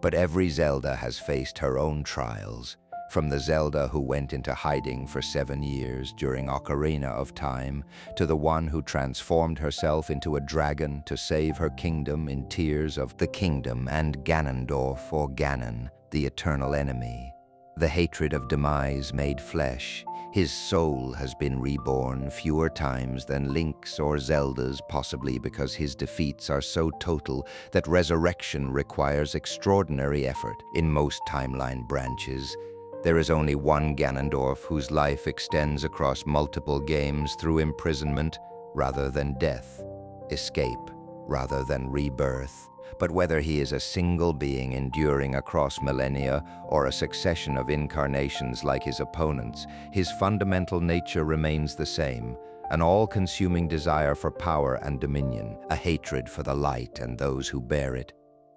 A: But every Zelda has faced her own trials, from the Zelda who went into hiding for 7 years during Ocarina of Time, to the one who transformed herself into a dragon to save her kingdom in Tears of the Kingdom, and Ganondorf, or Ganon, the eternal enemy. The hatred of demise made flesh. His soul has been reborn fewer times than Link's or Zelda's, possibly because his defeats are so total that resurrection requires extraordinary effort. In most timeline branches, there is only one Ganondorf whose life extends across multiple games through imprisonment rather than death, escape rather than rebirth. But whether he is a single being enduring across millennia or a succession of incarnations like his opponents, his fundamental nature remains the same, an all-consuming desire for power and dominion, a hatred for the light and those who bear it.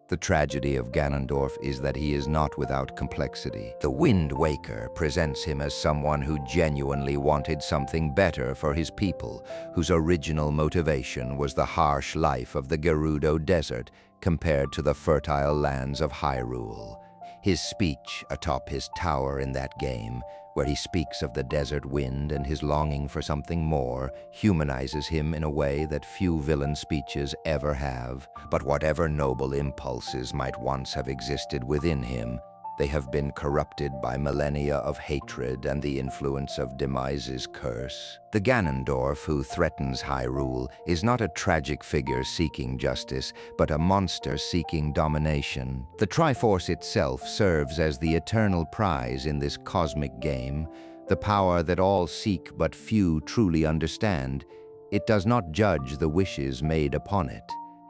A: The tragedy of Ganondorf is that he is not without complexity. The Wind Waker presents him as someone who genuinely wanted something better for his people, whose original motivation was the harsh life of the Gerudo Desert compared to the fertile lands of Hyrule. His speech atop his tower in that game, where he speaks of the desert wind and his longing for something more, humanizes him in a way that few villain speeches ever have. But whatever noble impulses might once have existed within him, They have been corrupted by millennia of hatred and the influence of Demise's curse. The Ganondorf who threatens Hyrule is not a tragic figure seeking justice, but a monster seeking domination. The Triforce itself serves as the eternal prize in this cosmic game, the power that all seek but few truly understand. It does not judge the wishes made upon it.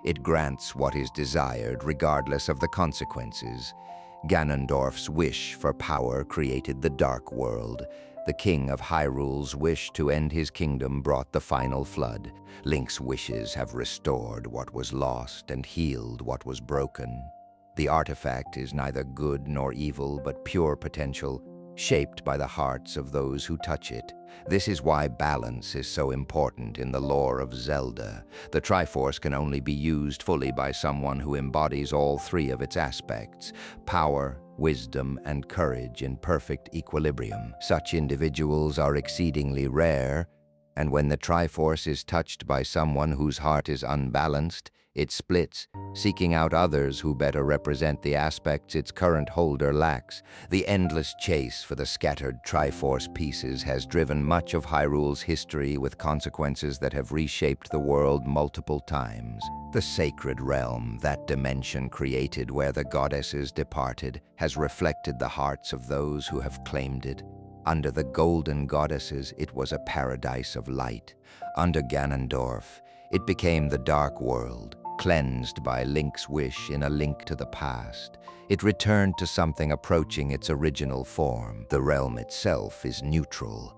A: It grants what is desired regardless of the consequences. Ganondorf's wish for power created the Dark World. The king of Hyrule's wish to end his kingdom brought the final flood. Link's wishes have restored what was lost and healed what was broken. The artifact is neither good nor evil, but pure potential, shaped by the hearts of those who touch it. This is why balance is so important in the lore of Zelda. The Triforce can only be used fully by someone who embodies all three of its aspects: power, wisdom, and courage in perfect equilibrium. Such individuals are exceedingly rare, and when the Triforce is touched by someone whose heart is unbalanced, it splits, seeking out others who better represent the aspects its current holder lacks. The endless chase for the scattered Triforce pieces has driven much of Hyrule's history, with consequences that have reshaped the world multiple times. The sacred realm, that dimension created where the goddesses departed, has reflected the hearts of those who have claimed it. Under the golden goddesses, it was a paradise of light. Under Ganondorf, it became the Dark World, cleansed by Link's wish in a link to the past. It returned to something approaching its original form. The realm itself is neutral,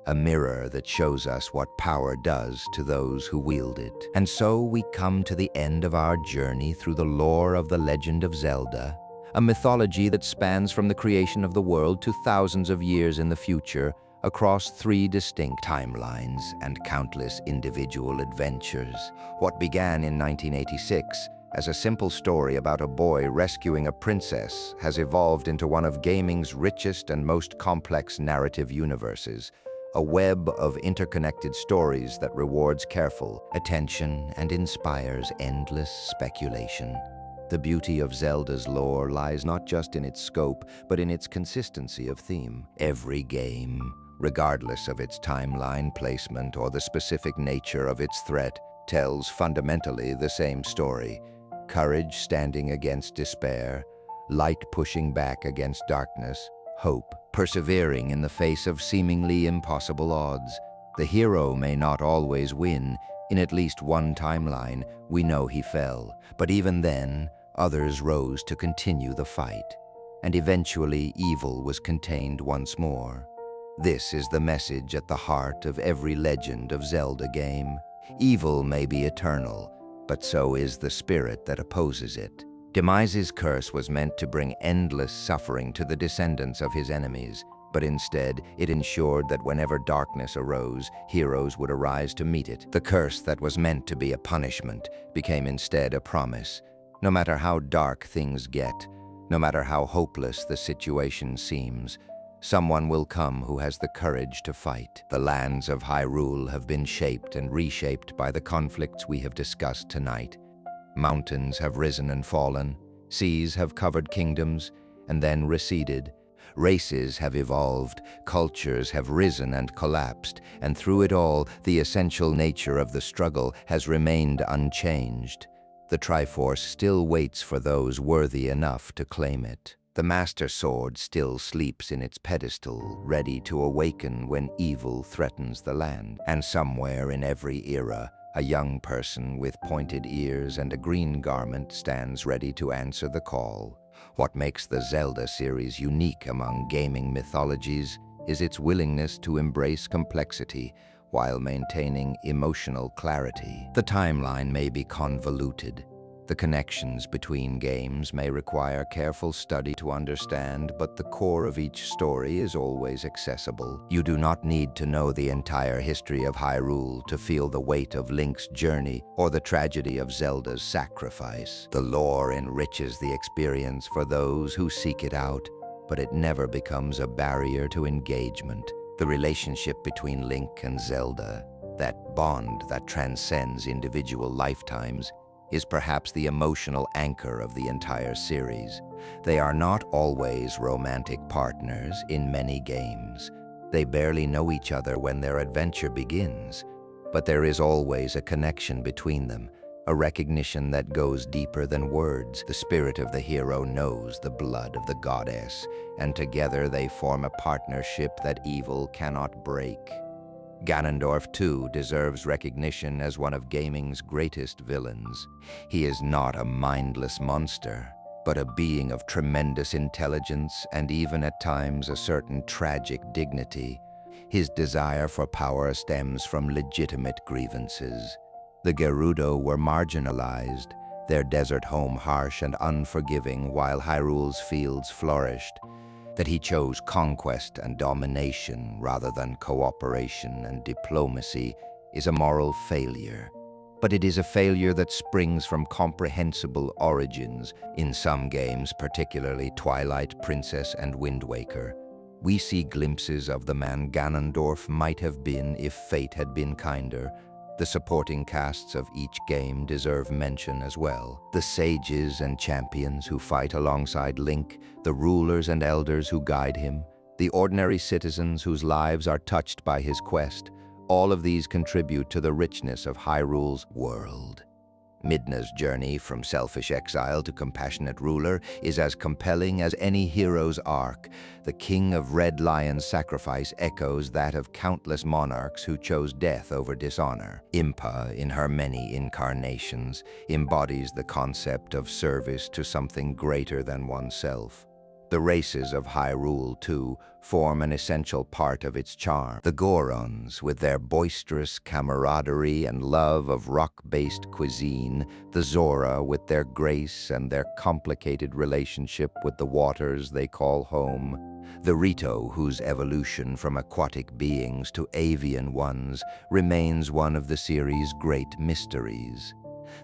A: a mirror that shows us what power does to those who wield it. And so we come to the end of our journey through the lore of the Legend of Zelda, a mythology that spans from the creation of the world to thousands of years in the future, across three distinct timelines and countless individual adventures. What began in 1986 as a simple story about a boy rescuing a princess has evolved into one of gaming's richest and most complex narrative universes, a web of interconnected stories that rewards careful attention and inspires endless speculation. The beauty of Zelda's lore lies not just in its scope, but in its consistency of theme. Every game, regardless of its timeline placement or the specific nature of its threat, tells fundamentally the same story: courage standing against despair, light pushing back against darkness, hope persevering in the face of seemingly impossible odds. The hero may not always win. In at least one timeline, we know he fell, but even then, others rose to continue the fight, and eventually evil was contained once more. This is the message at the heart of every Legend of Zelda game. Evil may be eternal, but so is the spirit that opposes it. Demise's curse was meant to bring endless suffering to the descendants of his enemies, but instead it ensured that whenever darkness arose, heroes would arise to meet it. The curse that was meant to be a punishment became instead a promise. No matter how dark things get, no matter how hopeless the situation seems, someone will come who has the courage to fight. The lands of Hyrule have been shaped and reshaped by the conflicts we have discussed tonight. Mountains have risen and fallen, seas have covered kingdoms and then receded. Races have evolved, cultures have risen and collapsed, and through it all, the essential nature of the struggle has remained unchanged. The Triforce still waits for those worthy enough to claim it. The Master Sword still sleeps in its pedestal, ready to awaken when evil threatens the land. And somewhere in every era, a young person with pointed ears and a green garment stands ready to answer the call. What makes the Zelda series unique among gaming mythologies is its willingness to embrace complexity while maintaining emotional clarity. The timeline may be convoluted. The connections between games may require careful study to understand, but the core of each story is always accessible. You do not need to know the entire history of Hyrule to feel the weight of Link's journey or the tragedy of Zelda's sacrifice. The lore enriches the experience for those who seek it out, but it never becomes a barrier to engagement. The relationship between Link and Zelda, that bond that transcends individual lifetimes, is perhaps the emotional anchor of the entire series. They are not always romantic partners in many games. They barely know each other when their adventure begins, but there is always a connection between them, a recognition that goes deeper than words. The spirit of the hero knows the blood of the goddess, and together they form a partnership that evil cannot break. Ganondorf, too, deserves recognition as one of gaming's greatest villains. He is not a mindless monster, but a being of tremendous intelligence and even at times a certain tragic dignity. His desire for power stems from legitimate grievances. The Gerudo were marginalized, their desert home harsh and unforgiving while Hyrule's fields flourished. That he chose conquest and domination rather than cooperation and diplomacy is a moral failure. But it is a failure that springs from comprehensible origins. In some games, particularly Twilight Princess and Wind Waker, we see glimpses of the man Ganondorf might have been if fate had been kinder. The supporting casts of each game deserve mention as well. The sages and champions who fight alongside Link, the rulers and elders who guide him, the ordinary citizens whose lives are touched by his quest, all of these contribute to the richness of Hyrule's world. Midna's journey from selfish exile to compassionate ruler is as compelling as any hero's arc. The King of Red Lion's sacrifice echoes that of countless monarchs who chose death over dishonor. Impa, in her many incarnations, embodies the concept of service to something greater than oneself. The races of Hyrule, too, form an essential part of its charm. The Gorons, with their boisterous camaraderie and love of rock-based cuisine, the Zora, with their grace and their complicated relationship with the waters they call home, the Rito, whose evolution from aquatic beings to avian ones remains one of the series' great mysteries.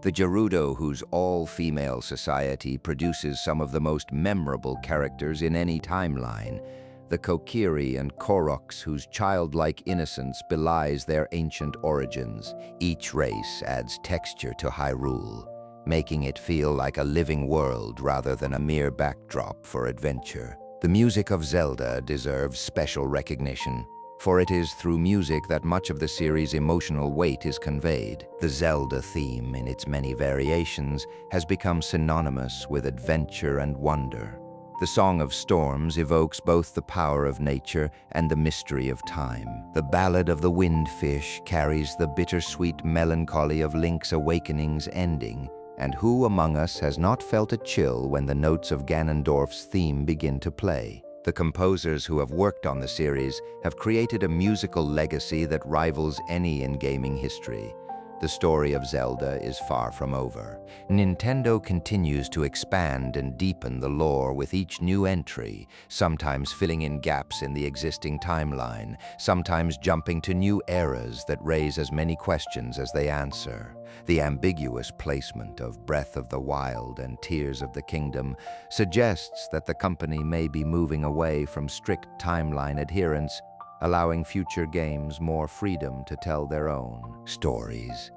A: The Gerudo, whose all-female society produces some of the most memorable characters in any timeline. The Kokiri and Koroks, whose childlike innocence belies their ancient origins. Each race adds texture to Hyrule, making it feel like a living world rather than a mere backdrop for adventure. The music of Zelda deserves special recognition, for it is through music that much of the series' emotional weight is conveyed. The Zelda theme, in its many variations, has become synonymous with adventure and wonder. The Song of Storms evokes both the power of nature and the mystery of time. The Ballad of the Windfish carries the bittersweet melancholy of Link's Awakening's ending, and who among us has not felt a chill when the notes of Ganondorf's theme begin to play? The composers who have worked on the series have created a musical legacy that rivals any in gaming history. The story of Zelda is far from over. Nintendo continues to expand and deepen the lore with each new entry, sometimes filling in gaps in the existing timeline, sometimes jumping to new eras that raise as many questions as they answer. The ambiguous placement of Breath of the Wild and Tears of the Kingdom suggests that the company may be moving away from strict timeline adherence, allowing future games more freedom to tell their own stories.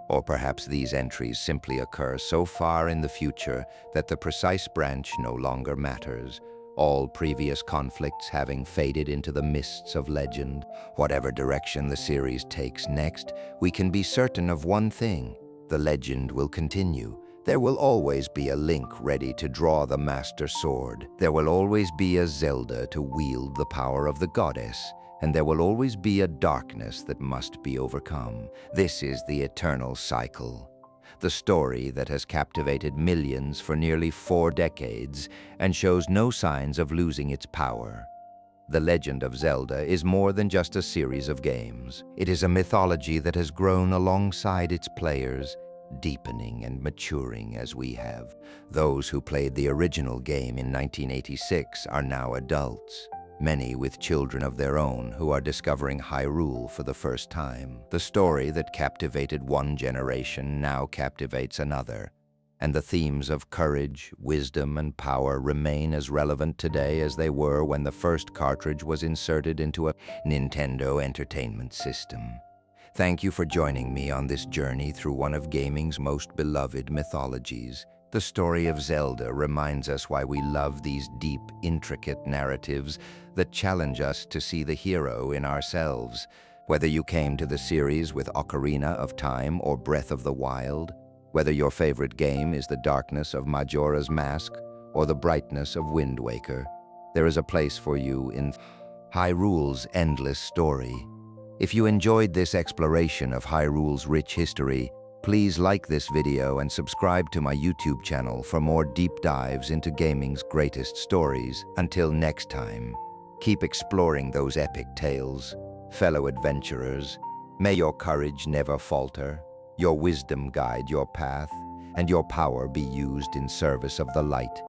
A: Or perhaps these entries simply occur so far in the future that the precise branch no longer matters, all previous conflicts having faded into the mists of legend. Whatever direction the series takes next, we can be certain of one thing: the legend will continue. There will always be a Link ready to draw the Master Sword. There will always be a Zelda to wield the power of the goddess. And there will always be a darkness that must be overcome. This is the eternal cycle. The story that has captivated millions for nearly 4 decades and shows no signs of losing its power. The Legend of Zelda is more than just a series of games. It is a mythology that has grown alongside its players, deepening and maturing as we have. Those who played the original game in 1986 are now adults, many with children of their own who are discovering Hyrule for the first time. The story that captivated one generation now captivates another, and the themes of courage, wisdom, and power remain as relevant today as they were when the first cartridge was inserted into a Nintendo Entertainment System. Thank you for joining me on this journey through one of gaming's most beloved mythologies. The story of Zelda reminds us why we love these deep, intricate narratives that challenge us to see the hero in ourselves. Whether you came to the series with Ocarina of Time or Breath of the Wild, whether your favorite game is the darkness of Majora's Mask or the brightness of Wind Waker, there is a place for you in Hyrule's endless story. If you enjoyed this exploration of Hyrule's rich history, please like this video and subscribe to my YouTube channel for more deep dives into gaming's greatest stories. Until next time, keep exploring those epic tales. Fellow adventurers, may your courage never falter, your wisdom guide your path, and your power be used in service of the light.